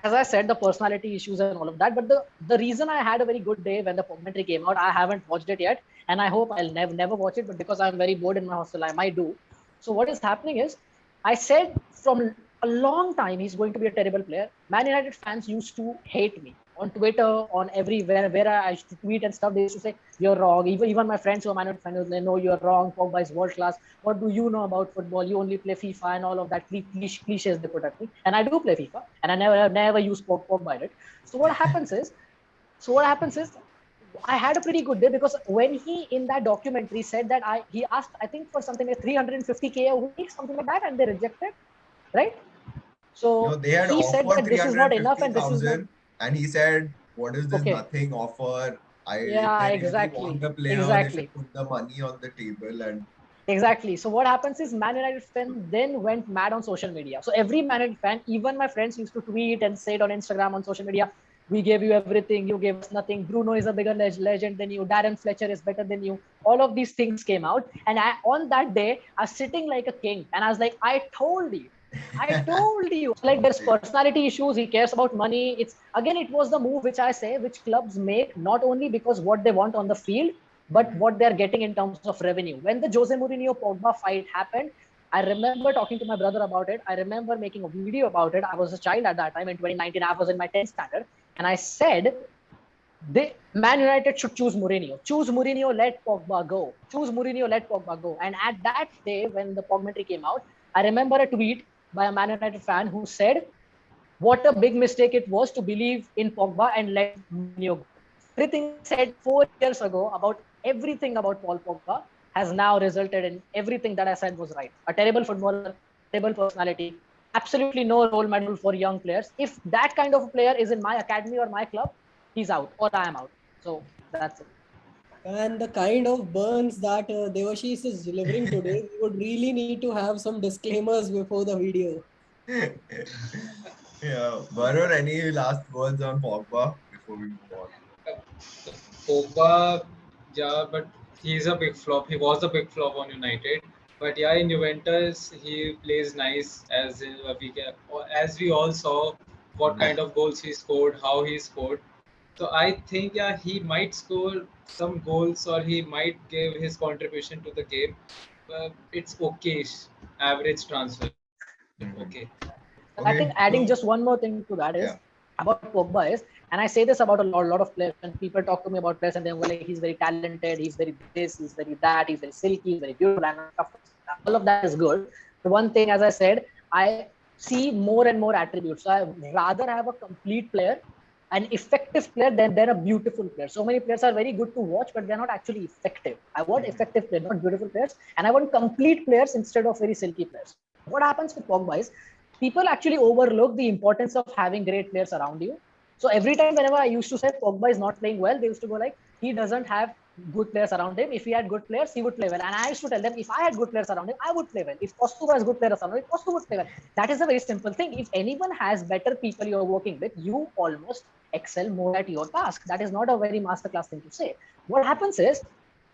as I said, the personality issues and all of that. But the reason I had a very good day when the documentary came out, I haven't watched it yet, and I hope I'll never watch it. But because I'm very bored in my hostel, I might do. So what is happening is, I said from a long time he's going to be a terrible player. Man United fans used to hate me. on Twitter, on everywhere where I used to tweet and stuff, they used to say you're wrong. Even my friends who are Man United fans, they know you're wrong. Pogba is world class. What do you know about football? You only play FIFA and all of that cliches they put at me. And I do play FIFA, and I never use Pogba in it. So what happens is, I had a pretty good day because when he in that documentary said that he asked, I think, for something like 350K a week, something like that, and they rejected, right? No, So they had he said offered that this is not enough and this is not 350,000, and he said, "What is this okay. nothing offer? If Yeah, they really want exactly. the player, they should Exactly. put the money on the table." And Exactly. So what happens is Man United fan then went mad on social media. So every Man United fan, even my friends used to tweet and say it on Instagram, on social media, we gave you everything, you gave us nothing. Bruno is a bigger legend than you. Darren Fletcher is better than you. All of these things came out. And on that day, I was sitting like a king. And I was like, I told you. I told you. So like there's personality issues. He cares about money. It's again, it was the move which I say, which clubs make not only because what they want on the field, but what they're getting in terms of revenue. When the Jose Mourinho Pogba fight happened, I remember talking to my brother about it. I remember making a video about it. I was a child at that time in 2019. I was in my 10th standard. And I said, Man United should choose Mourinho. Choose Mourinho, let Pogba go. Choose Mourinho, let Pogba go. And at that day, when the documentary came out, I remember a tweet by a Man United fan who said, what a big mistake it was to believe in Pogba and let Mourinho go. Everything I said 4 years ago about everything about Paul Pogba has now resulted in everything that I said was right. A terrible footballer, terrible personality, absolutely no role model for young players. If that kind of a player is in my academy or my club, he's out or I am out. So that's it. And the kind of burns that Devashish is delivering today, we would really need to have some disclaimers before the video. yeah, Varun, any last words on Pogba before we move on? Pogba, yeah, but he's a big flop. He was a big flop on United, but yeah, in Juventus he plays nice as we all saw what kind of goals he scored, how he scored. So I think yeah, he might score some goals or he might give his contribution to the game. But it's okay, average transfer. Okay. Mhm. I think Okay, adding so just one more thing to that is yeah. about Pogba is, and I say this about a lot of players. When people talk to me about players and they're like, he's very talented, he's very this, he's very that, he's very silky, he's very beautiful, and stuff. All of that is good. The one thing, as I said, I see more and more attributes. So I rather have a complete player, an effective player, than a beautiful player. So many players are very good to watch, but they're not actually effective. I want effective players, not beautiful players, and I want complete players instead of very silky players. What happens with Pogba is people actually overlook the importance of having great players around you. So every time whenever I used to say Pogba is not playing well, they used to go like, he doesn't have good players around him. If he had good players, he would play well. And I used to tell them, if I had good players around him, I would play well. If Kostu has good players around him, Kostu would play well. That is a very simple thing. If anyone has better people you're working with, you almost excel more at your task. That is not a very masterclass thing to say. What happens is,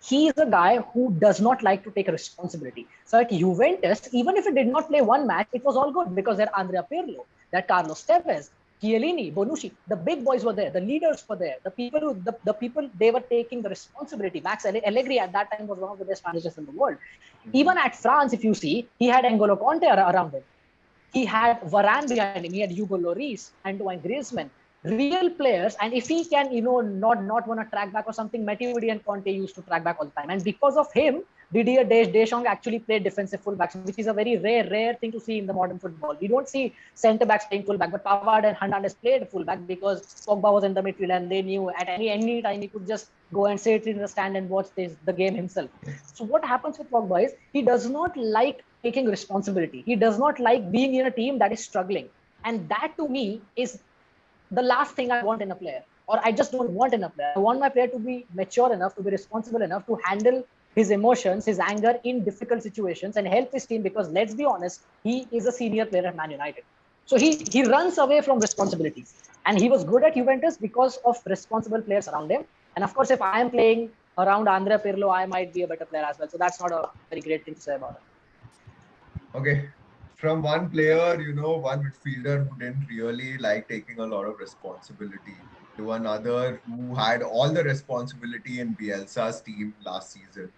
he is a guy who does not like to take a responsibility. So at Juventus, even if he did not play one match, it was all good because there Andrea Pirlo, that Carlos Tevez, Chiellini, Bonucci, the big boys were there, the leaders were there, the people, they were taking the responsibility. Max Allegri at that time was one of the best managers in the world. Even at France, if you see, he had N'Golo Conte around him. He had Varane behind him. He had Hugo Lloris, Antoine Griezmann, real players. And if he can, not want to track back or something, Matuidi and Conte used to track back all the time. And because of him, Didier Deschamps actually played defensive fullbacks, which is a very rare thing to see in the modern football. We don't see centre backs playing fullback, but Pavard and Hernandez played fullback because Pogba was in the midfield and they knew at any time he could just go and sit in the stand and watch the game himself. So what happens with Pogba is he does not like taking responsibility. He does not like being in a team that is struggling. And that to me is the last thing I want in a player, or I just don't want in a player. I want my player to be mature enough, to be responsible enough to handle his emotions, his anger in difficult situations and help his team because let's be honest, he is a senior player at Man United. So he runs away from responsibilities. And he was good at Juventus because of responsible players around him. And of course, if I am playing around Andrea Pirlo, I might be a better player as well. So that's not a very great thing to say about it. Okay. From one player, one midfielder who didn't really like taking a lot of responsibility, to another who had all the responsibility in Bielsa's team last season.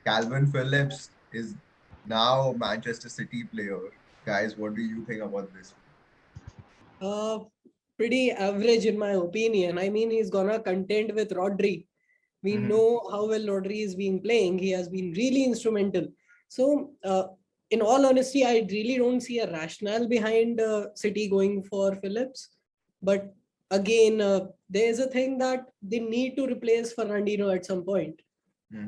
Calvin Phillips is now a Manchester City player. Guys, what do you think about this? Uh, pretty average in my opinion. I mean, he's gonna contend with Rodri. We know how well Rodri is being playing. He has been really instrumental. So, in all honesty, I really don't see a rationale behind City going for Phillips. But again, there is a thing that they need to replace Fernandinho at some point,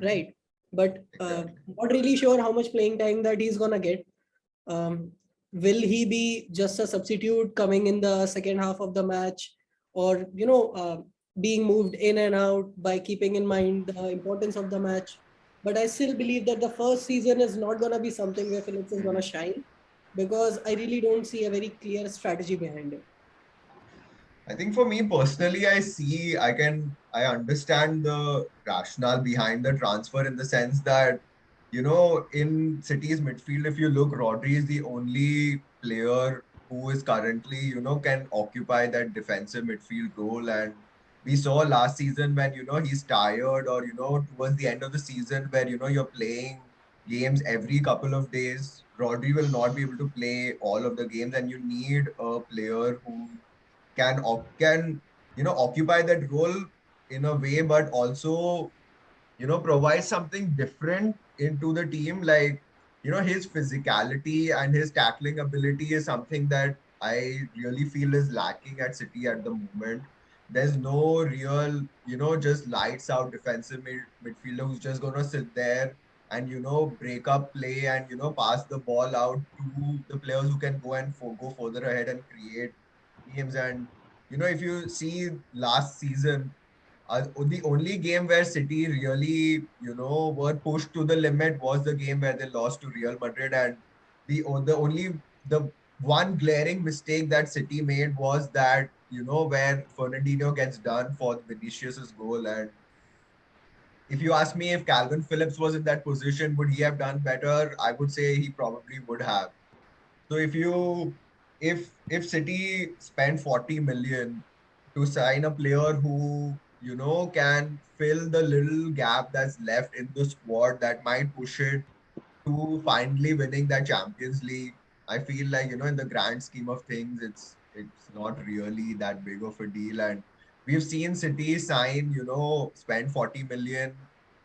right? But Exactly. not really sure how much playing time that he's gonna get. Um, will he be just a substitute coming in the second half of the match, or being moved in and out by keeping in mind the importance of the match? But I still believe that the first season is not gonna be something where Phillips is gonna shine, because I really don't see a very clear strategy behind it. I think for me personally, I understand the rationale behind the transfer in the sense that, in City's midfield, if you look, Rodri is the only player who is currently, can occupy that defensive midfield role. And we saw last season when, he's tired, or, towards the end of the season where, you're playing games every couple of days, Rodri will not be able to play all of the games, and you need a player who can occupy that role in a way, but also provide something different into the team. Like, his physicality and his tackling ability is something that I really feel is lacking at City at the moment. There's no real, just lights out defensive midfielder who's just gonna sit there and break up play and pass the ball out to the players who can go and go further ahead and create games. And if you see last season, the only game where City really, were pushed to the limit was the game where they lost to Real Madrid. And the one glaring mistake that City made was that, where Fernandinho gets done for Vinicius's goal. And if you ask me if Calvin Phillips was in that position, would he have done better? I would say he probably would have. So if City spend 40 million to sign a player who can fill the little gap that's left in the squad that might push it to finally winning that Champions League, I feel like in the grand scheme of things, it's not really that big of a deal. And we've seen City sign, spend 40 million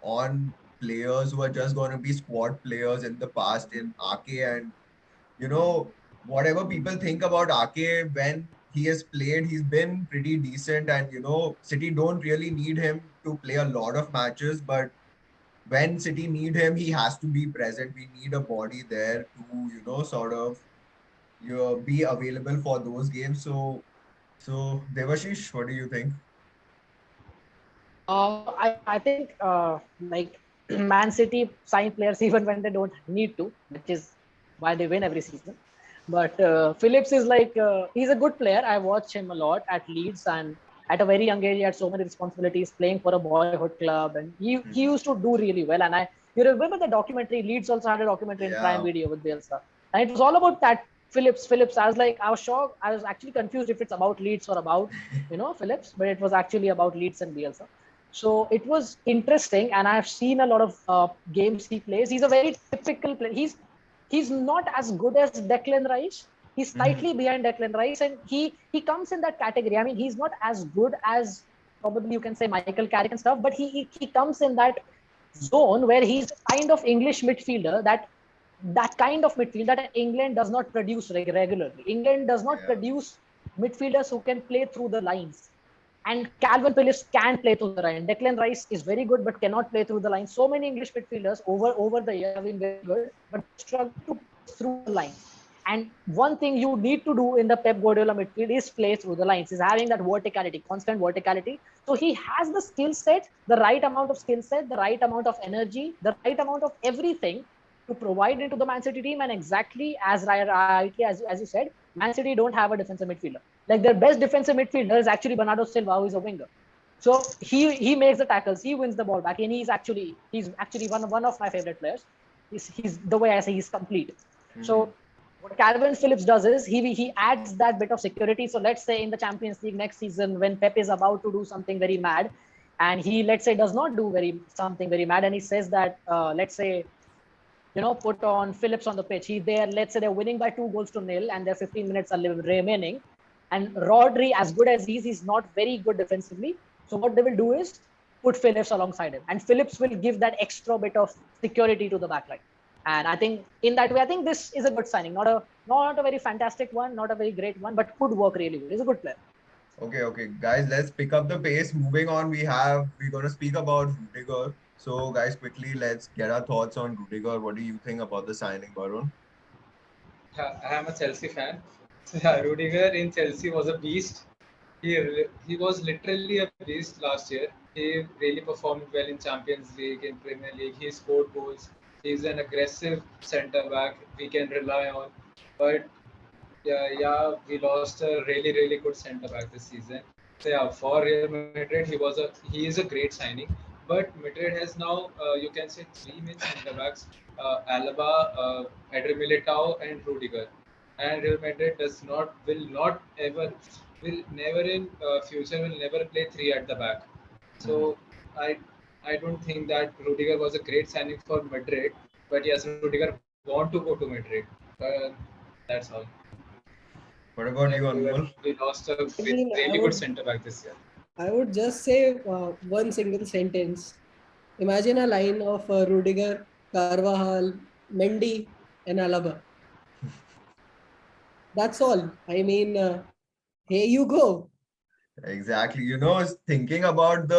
on players who are just going to be squad players in the past in Ake. And whatever people think about Ake, when he has played, he's been pretty decent. And, City don't really need him to play a lot of matches. But when City need him, he has to be present. We need a body there to, sort of be available for those games. So Devashish, what do you think? I think like Man City sign players even when they don't need to, which is why they win every season. But Phillips is like he's a good player. I watched him a lot at Leeds, and at a very young age he had so many responsibilities, playing for a boyhood club, and he used to do really well. And you remember the documentary? Leeds also had a documentary in Prime Yeah. Video with Bielsa, and it was all about that Phillips. I was shocked. I was actually confused if it's about Leeds or about Phillips, but it was actually about Leeds and Bielsa. So it was interesting, and I've seen a lot of games he plays. He's a very typical player. He's not as good as Declan Rice. He's slightly behind Declan Rice, and he comes in that category. I mean, he's not as good as probably you can say Michael Carrick and stuff, but he comes in that zone where he's a kind of English midfielder that kind of midfield that England does not produce regularly. England does not produce midfielders who can play through the lines. And Calvin Phillips can play through the line. Declan Rice is very good, but cannot play through the line. So many English midfielders over the year have been very good, but struggle to play through the line. And one thing you need to do in the Pep Guardiola midfield is play through the lines. Is having that verticality, constant verticality. So he has the skill set, the right amount of skill set, the right amount of energy, the right amount of everything to provide into the Man City team. And exactly as you said, Man City don't have a defensive midfielder. Like their best defensive midfielder is actually Bernardo Silva, who is a winger. So he makes the tackles, he wins the ball back, and he's actually one of my favorite players. He's the way I say he's complete. So what Calvin Phillips does is he adds that bit of security. So let's say in the Champions League next season, when Pep is about to do something very mad, and he let's say does not do something very mad, and he says that let's say put on Phillips on the pitch. Let's say they're winning by 2-0, and there are 15 minutes are remaining. And Rodri, as good as he is, he's not very good defensively. So what they will do is put Phillips alongside him, and Phillips will give that extra bit of security to the backline. And I think in that way, I think this is a good signing. Not a very fantastic one, not a very great one, but could work really good. He's a good player. Okay, guys, let's pick up the pace. Moving on, we're gonna speak about Rudiger. So, guys, quickly, let's get our thoughts on Rudiger. What do you think about the signing, Varun? I am a Chelsea fan. Yeah, Rudiger in Chelsea was a beast. He was literally a beast last year. He really performed well in Champions League, in Premier League. He scored goals. He's an aggressive centre back we can rely on. But yeah, we lost a really good centre back this season. So yeah, for Real Madrid, he is a great signing. But Madrid has now you can say three main centre backs: Alaba, Eder Militao, and Rudiger. And Real Madrid does not will never in future will never play three at the back. So I I don't think that Rudiger was a great signing for Madrid. But yes, Rudiger want to go to Madrid. That's all. What about you, We Anmol? we lost a I mean, really good centre back this year. I would just say one single sentence. Imagine a line of Rudiger, Carvajal, Mendy, and Alaba. That's all. I mean, here you go. Exactly. Thinking about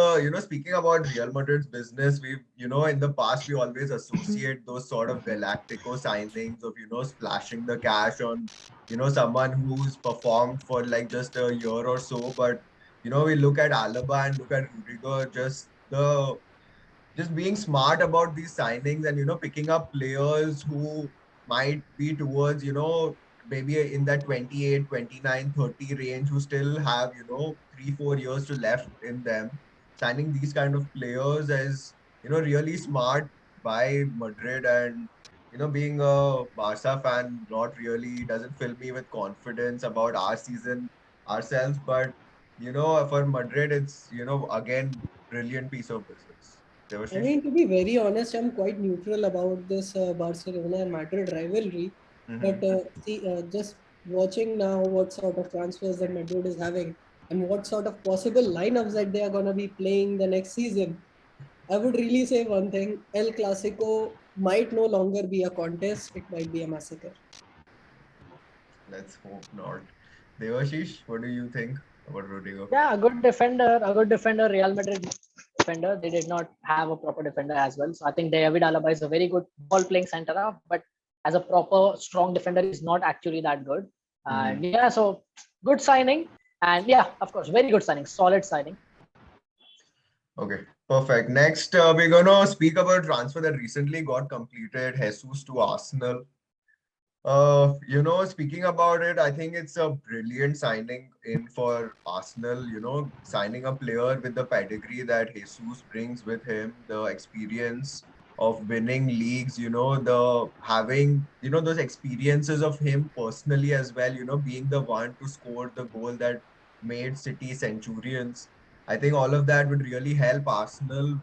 speaking about Real Madrid's business, in the past, we always associate those sort of Galactico signings of, splashing the cash on, someone who's performed for like just a year or so. But, we look at Alaba and look at Rudiger, just being smart about these signings and picking up players who might be towards maybe in that 28, 29, 30 range, who still have 3-4 years to left in them. Signing these kind of players is really smart by Madrid. And being a Barca fan, not really doesn't fill me with confidence about our season ourselves. But for Madrid, it's again, brilliant piece of business. I Devashish? mean, to be very honest, I'm quite neutral about this Barcelona and Madrid rivalry. But Mm-hmm. just watching now what sort of transfers that Madrid is having and what sort of possible lineups that they are going to be playing the next season, I would really say one thing: El Clasico might no longer be a contest; it might be a massacre. Let's hope not. Devashish, what do you think about Rodrigo? Yeah, a good defender, Real Madrid defender. They did not have a proper defender as well. So I think David Alaba is a very good ball playing center half, but as a proper strong defender, is not actually that good. Mm-hmm. And yeah, so good signing. And yeah, of course, very good signing, solid signing. Okay, perfect. Next, we're gonna speak about transfer that recently got completed, Jesus to Arsenal. Speaking about it, I think it's a brilliant signing in for Arsenal, signing a player with the pedigree that Jesus brings with him, the experience of winning leagues, the having, those experiences of him personally as well, being the one to score the goal that made City centurions. I think all of that would really help Arsenal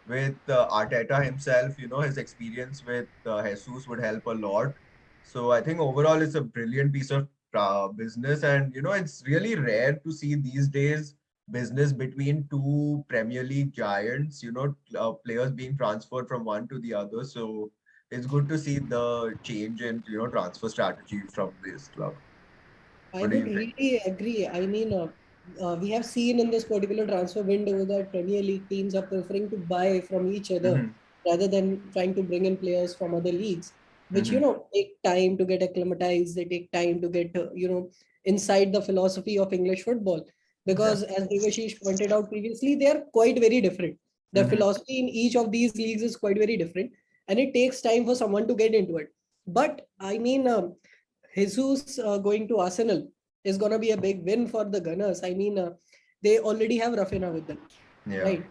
with Arteta himself. His experience with Jesus would help a lot. So I think overall it's a brilliant piece of business. And it's really rare to see these days business between two Premier League giants, players being transferred from one to the other. So it's good to see the change in transfer strategy from this club. I What do would you think? really agree. I mean, we have seen in this particular transfer window that Premier League teams are preferring to buy from each other Mm-hmm. rather than trying to bring in players from other leagues, which Mm-hmm. take time to get acclimatized. They take time to get inside the philosophy of English football. Yeah. Because as Devashish pointed out previously, they are quite very different. The Mm-hmm. philosophy in each of these leagues is quite very different, and it takes time for someone to get into it. But I mean. Jesus going to Arsenal is going to be a big win for the Gunners. I mean, they already have Rafinha with them, Yeah. right?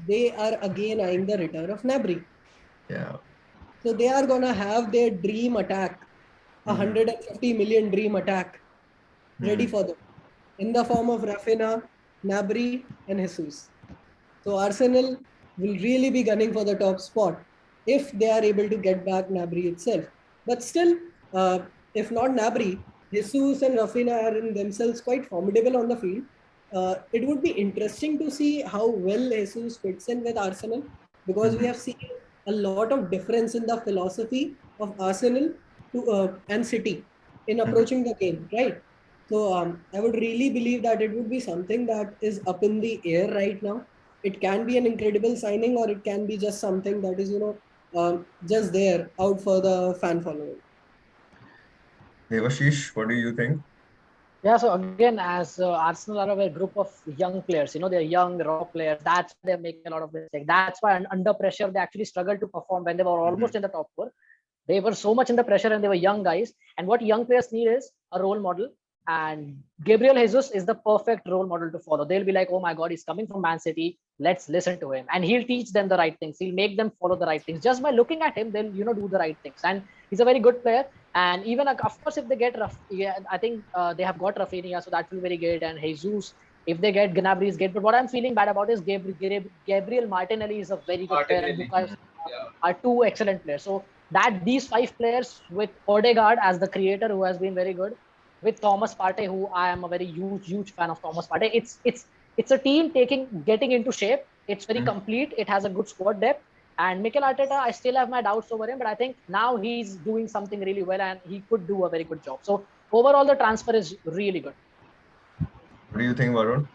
They are again eyeing the return of Nabry. Yeah. So they are going to have their dream attack, a Mm-hmm. 150 million dream attack ready Mm-hmm. for them in the form of Rafinha, Nabry, and Jesus. So Arsenal will really be gunning for the top spot if they are able to get back Nabry itself. But still, if not Nabry, Jesus and Rafinha are in themselves quite formidable on the field. It would be interesting to see how well Jesus fits in with Arsenal, because we Mhm. have seen a lot of difference in the philosophy of Arsenal to and City in Mhm. approaching the game, right? So I would really believe that it would be something that is up in the air right now. It can be an incredible signing, or it can be just something that is, just there out for the fan following. Devashish, what do you think? Yeah, so again, as Arsenal are a group of young players, they're young, raw players. That's why they're making a lot of mistakes. That's why under pressure, they actually struggled to perform when they were almost Mhm. in the top four. They were so much in the pressure and they were young guys. And what young players need is a role model. And Gabriel Jesus is the perfect role model to follow. They'll be like, oh my God, he's coming from Man City. Let's listen to him. And he'll teach them the right things. He'll make them follow the right things. Just by looking at him, they'll, do the right things. And he's a very good player. And even, of course, if they get rough, yeah, I think they have got Rafinha, so that will be very good. And Jesus, if they get Gnabry, is great. But what I'm feeling bad about is Gabriel Martinelli is a very good player, and Martinelli. Bukayo Yeah. are two excellent players. So that these five players with Odegaard as the creator, who has been very good, with Thomas Partey, who I am a very huge fan of Thomas Partey. It's a team getting into shape. It's very Mhm. complete. It has a good squad depth. And Mikel Arteta, I still have my doubts over him, but I think now he's doing something really well, and he could do a very good job. So overall, the transfer is really good. What do you think, Varun?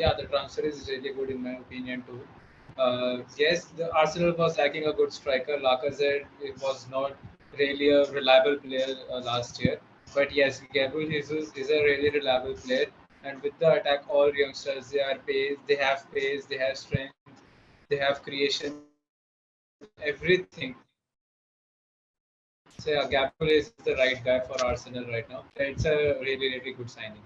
Yeah, the transfer is really good in my opinion too. Yes, the Arsenal was lacking a good striker. Lacazette it was not really a reliable player last year. But yes, Gabriel Jesus is a really reliable player. And with the attack, all youngsters they have pace, they have strength, they have creation, everything. So yeah, Gabriel is the right guy for Arsenal right now. It's a really good signing.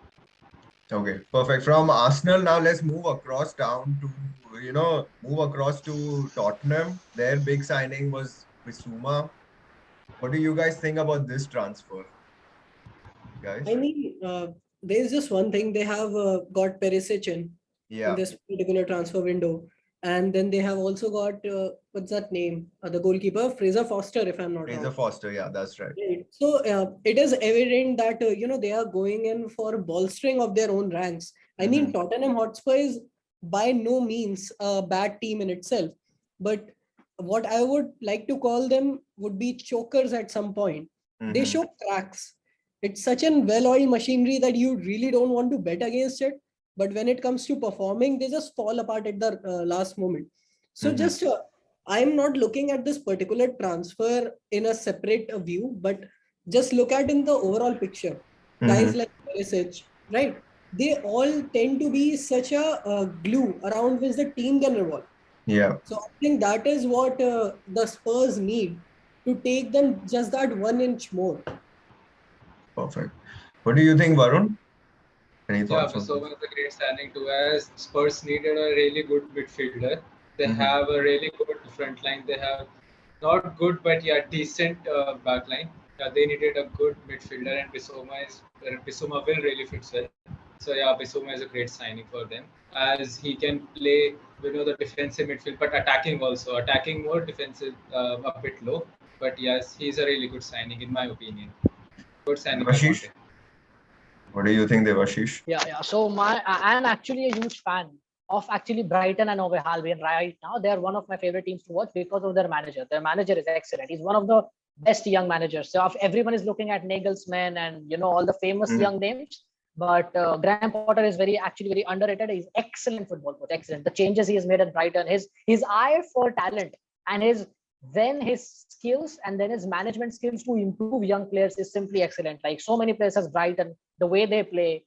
Okay, perfect. From Arsenal, now let's move across down to, move across to Tottenham. Their big signing was Bissouma. What do you guys think about this transfer, I guys? mean, there's just one thing. They have got Perisic in Yeah, this particular transfer window, and then they have also got what's that name? The goalkeeper Fraser Foster, if I'm not Fraser wrong. Foster. Yeah, that's right. Right. So it is evident that they are going in for bolstering of their own ranks. I mean, Mm-hmm. Tottenham Hotspur is by no means a bad team in itself, but what I would like to call them would be chokers at some point. They Mm-hmm. show cracks. It's such an well-oiled machinery that you really don't want to bet against it. But when it comes to performing, they just fall apart at the last moment. So Mm-hmm. just I'm not looking at this particular transfer in a separate view, but just look at in the overall picture. Guys Mm-hmm. like Perisic, right? They all tend to be such a glue around which the team can revolve. Yeah, So I think that is what the Spurs need to take them just that 1 inch more. perfect. What do you think, Varun? Any Yeah, thoughts on this? Bissouma is a great signing too. As Spurs needed a really good midfielder. They Mm-hmm. have a really good front line. They have not good, but yeah, decent back line. Yeah, they needed a good midfielder, and Bissouma will really fit well. So yeah, Bissouma is a great signing for them, as he can play, the defensive midfield, but attacking also, attacking more, defensive a bit low. But yes, he's a really good signing in my opinion. Good signing by Devashish, Conte. what do you think, Devashish? Yeah. So I'm actually a huge fan of actually Brighton and Hove Albion right now. They're one of my favorite teams to watch because of their manager. Their manager is excellent. He's one of the best young managers. So if everyone is looking at Nagelsmann and all the famous Mm-hmm. young names, but Graham Potter is actually very underrated. He's excellent football coach. Excellent. The changes he has made at Brighton, his eye for talent and his skills and then his management skills to improve young players is simply excellent. Like so many players as Brighton, the way they play,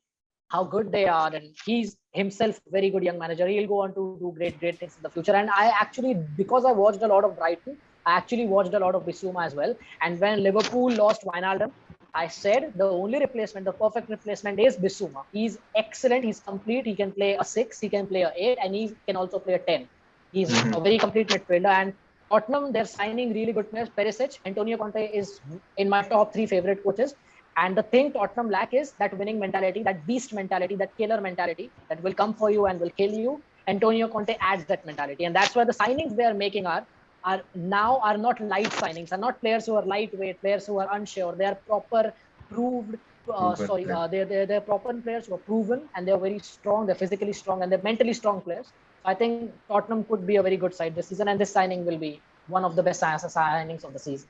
how good they are, and he's himself a very good young manager. He'll go on to do great things in the future. And I actually, because I watched a lot of Brighton, I actually watched a lot of Bissouma as well. And when Liverpool lost Wijnaldum, I said the only replacement, the perfect replacement is Bissouma. He's excellent. He's complete. He can play a 6, he can play a 8, and he can also play a 10. He's Mm-hmm. a very complete midfielder. And Tottenham, they're signing really good players. Perisic, Antonio Conte is in my top 3 favorite coaches. And the thing Tottenham lack is that winning mentality, that beast mentality, that killer mentality that will come for you and will kill you. Antonio Conte adds that mentality, and that's why the signings they are making are not light signings, are not players who are lightweight, players who are unsure. They are proper proved. Proven player. They're proper players who are proven, and they're very strong. They're physically strong, and they're mentally strong players. So I think Tottenham could be a very good side this season, and this signing will be one of the best signings of the season.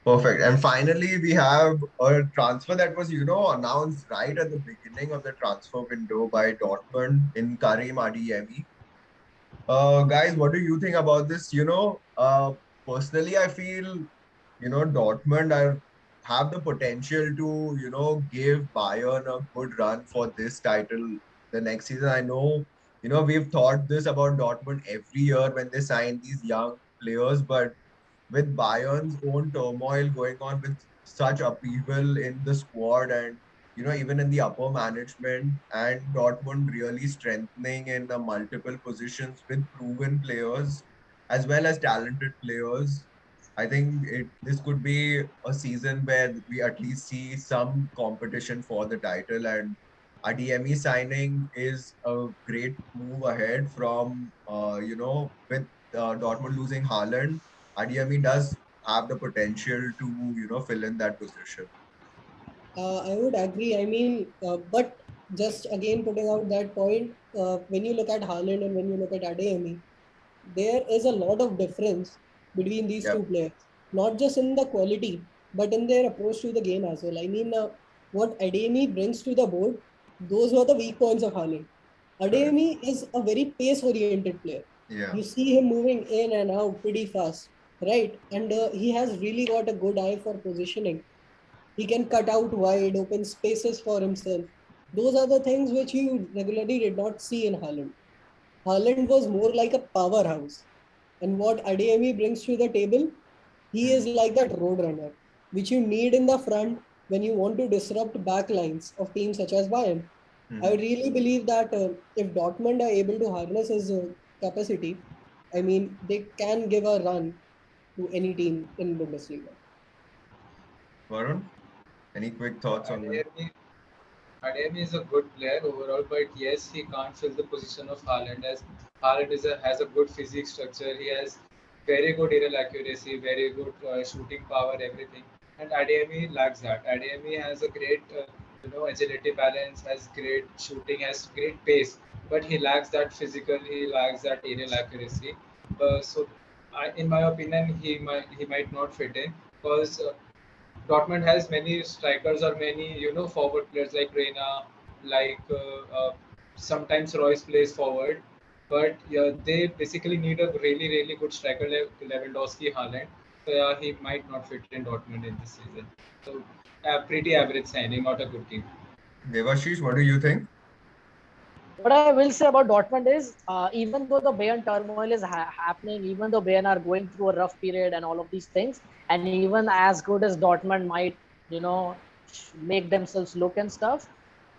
Perfect. And finally, we have a transfer that was, announced right at the beginning of the transfer window by Dortmund in Karim Adeyemi. Guys, what do you think about this? Personally, I feel, Dortmund have the potential to, give Bayern a good run for this title the next season. I know, we've thought this about Dortmund every year when they sign these young players, but with Bayern's own turmoil going on with such upheaval in the squad and even in the upper management and Dortmund really strengthening in the multiple positions with proven players as well as talented players. I think this could be a season where we at least see some competition for the title and ADME signing is a great move ahead from with Dortmund losing Haaland. Adiami does have the potential to, fill in that position. I would agree. I mean, but just again putting out that point, when you look at Haaland and when you look at Adeyemi, there is a lot of difference between these two Yep. players, not just in the quality, but in their approach to the game as well. I mean, what Adeyemi brings to the board, those were the weak points of Haaland. Correct. Adeyemi is a very pace-oriented player. Yeah. You see him moving in and out pretty fast, right? And he has really got a good eye for positioning. He can cut out wide, open spaces for himself. Those are the things which you regularly did not see in Haaland. Haaland was more like a powerhouse. And what Adeyemi brings to the table, he is Hmm. like that roadrunner, which you need in the front when you want to disrupt backlines of teams such as Bayern. I Hmm. really believe that if Dortmund are able to harness his capacity, I mean, they can give a run to any team in Bundesliga. Varun, any quick thoughts on that? Adeyemi, Adeyemi is a good player overall, but yes, he can't fill the position of Haaland as Haaland has a good physique structure. He has very good aerial accuracy, very good shooting power, everything. And Adeyemi lacks that. Adeyemi has a great, agility balance, has great shooting, has great pace, but he lacks that physical. He lacks that aerial accuracy. In my opinion, he might not fit in because Dortmund has many strikers or many forward players like Reina, like sometimes Royce plays forward, but yeah, they basically need a really good striker like Lewandowski, Haaland. So yeah, he might not fit in Dortmund in this season. So pretty average signing, not a good team. Devashish, what do you think? What I will say about Dortmund is, even though the Bayern turmoil is happening, even though Bayern are going through a rough period and all of these things, and even as good as Dortmund might, make themselves look and stuff,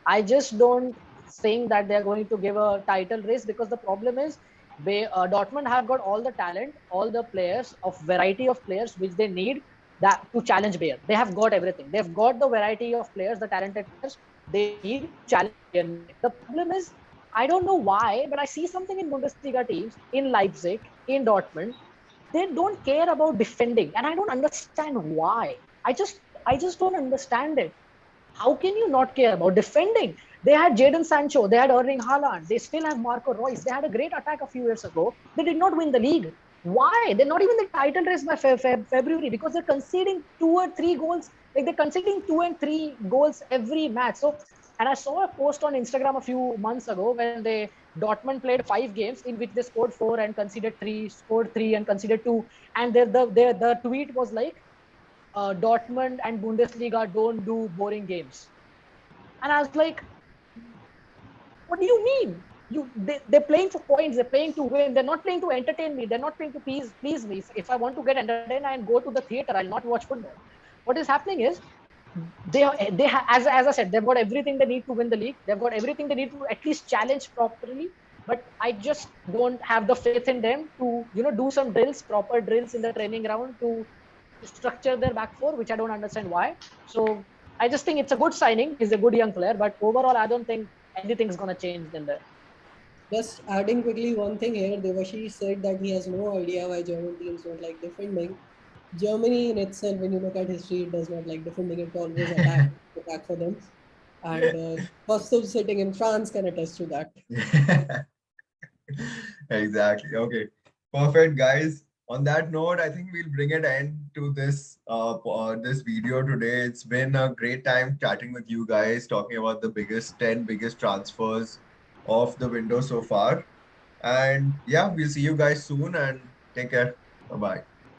I just don't think that they're going to give a title race because the problem is, Dortmund have got all the talent, all the players of variety of players which they need that to challenge Bayern. They have got everything. They've got the variety of players, the talented players they need to challenge Bayern Munich. The problem is, I don't know why, but I see something in Bundesliga teams, in Leipzig, in Dortmund, they don't care about defending, and I don't understand why. I just don't understand it. How can you not care about defending? They had Jadon Sancho, they had Erling Haaland, they still have Marco Reus. They had a great attack a few years ago. They did not win the league. Why? They're not even the title race by February because they're conceding 2 or 3 goals. Like they're conceding 2 and 3 goals every match. So, and I saw a post on Instagram a few months ago when they Dortmund played 5 games in which they scored 4 and conceded 3, scored 3 and conceded 2, and the tweet was like, Dortmund and Bundesliga don't do boring games. And I was like, what do you mean? They're playing for points, they're playing to win, they're not playing to entertain me, they're not playing to please me. If I want to get entertained and go to the theater, I'll not watch football. What is happening is as I said, they've got everything they need to win the league. They've got everything they need to at least challenge properly. But I just don't have the faith in them to do some drills, proper drills in the training ground to structure their back four, which I don't understand why. So I just think it's a good signing. He's a good young player, but overall, I don't think anything's gonna change in there. Just adding quickly one thing here, Devashi said that he has no idea why German teams don't like defending. Germany in itself, when you look at history, it does not like defending. It always attack for them. And Kostov sitting in France can attest to that. Exactly. Okay. Perfect, guys. On that note, I think we'll bring an end to this video today. It's been a great time chatting with you guys, talking about the 10 biggest transfers of the window so far. And yeah, we'll see you guys soon and take care. Bye bye.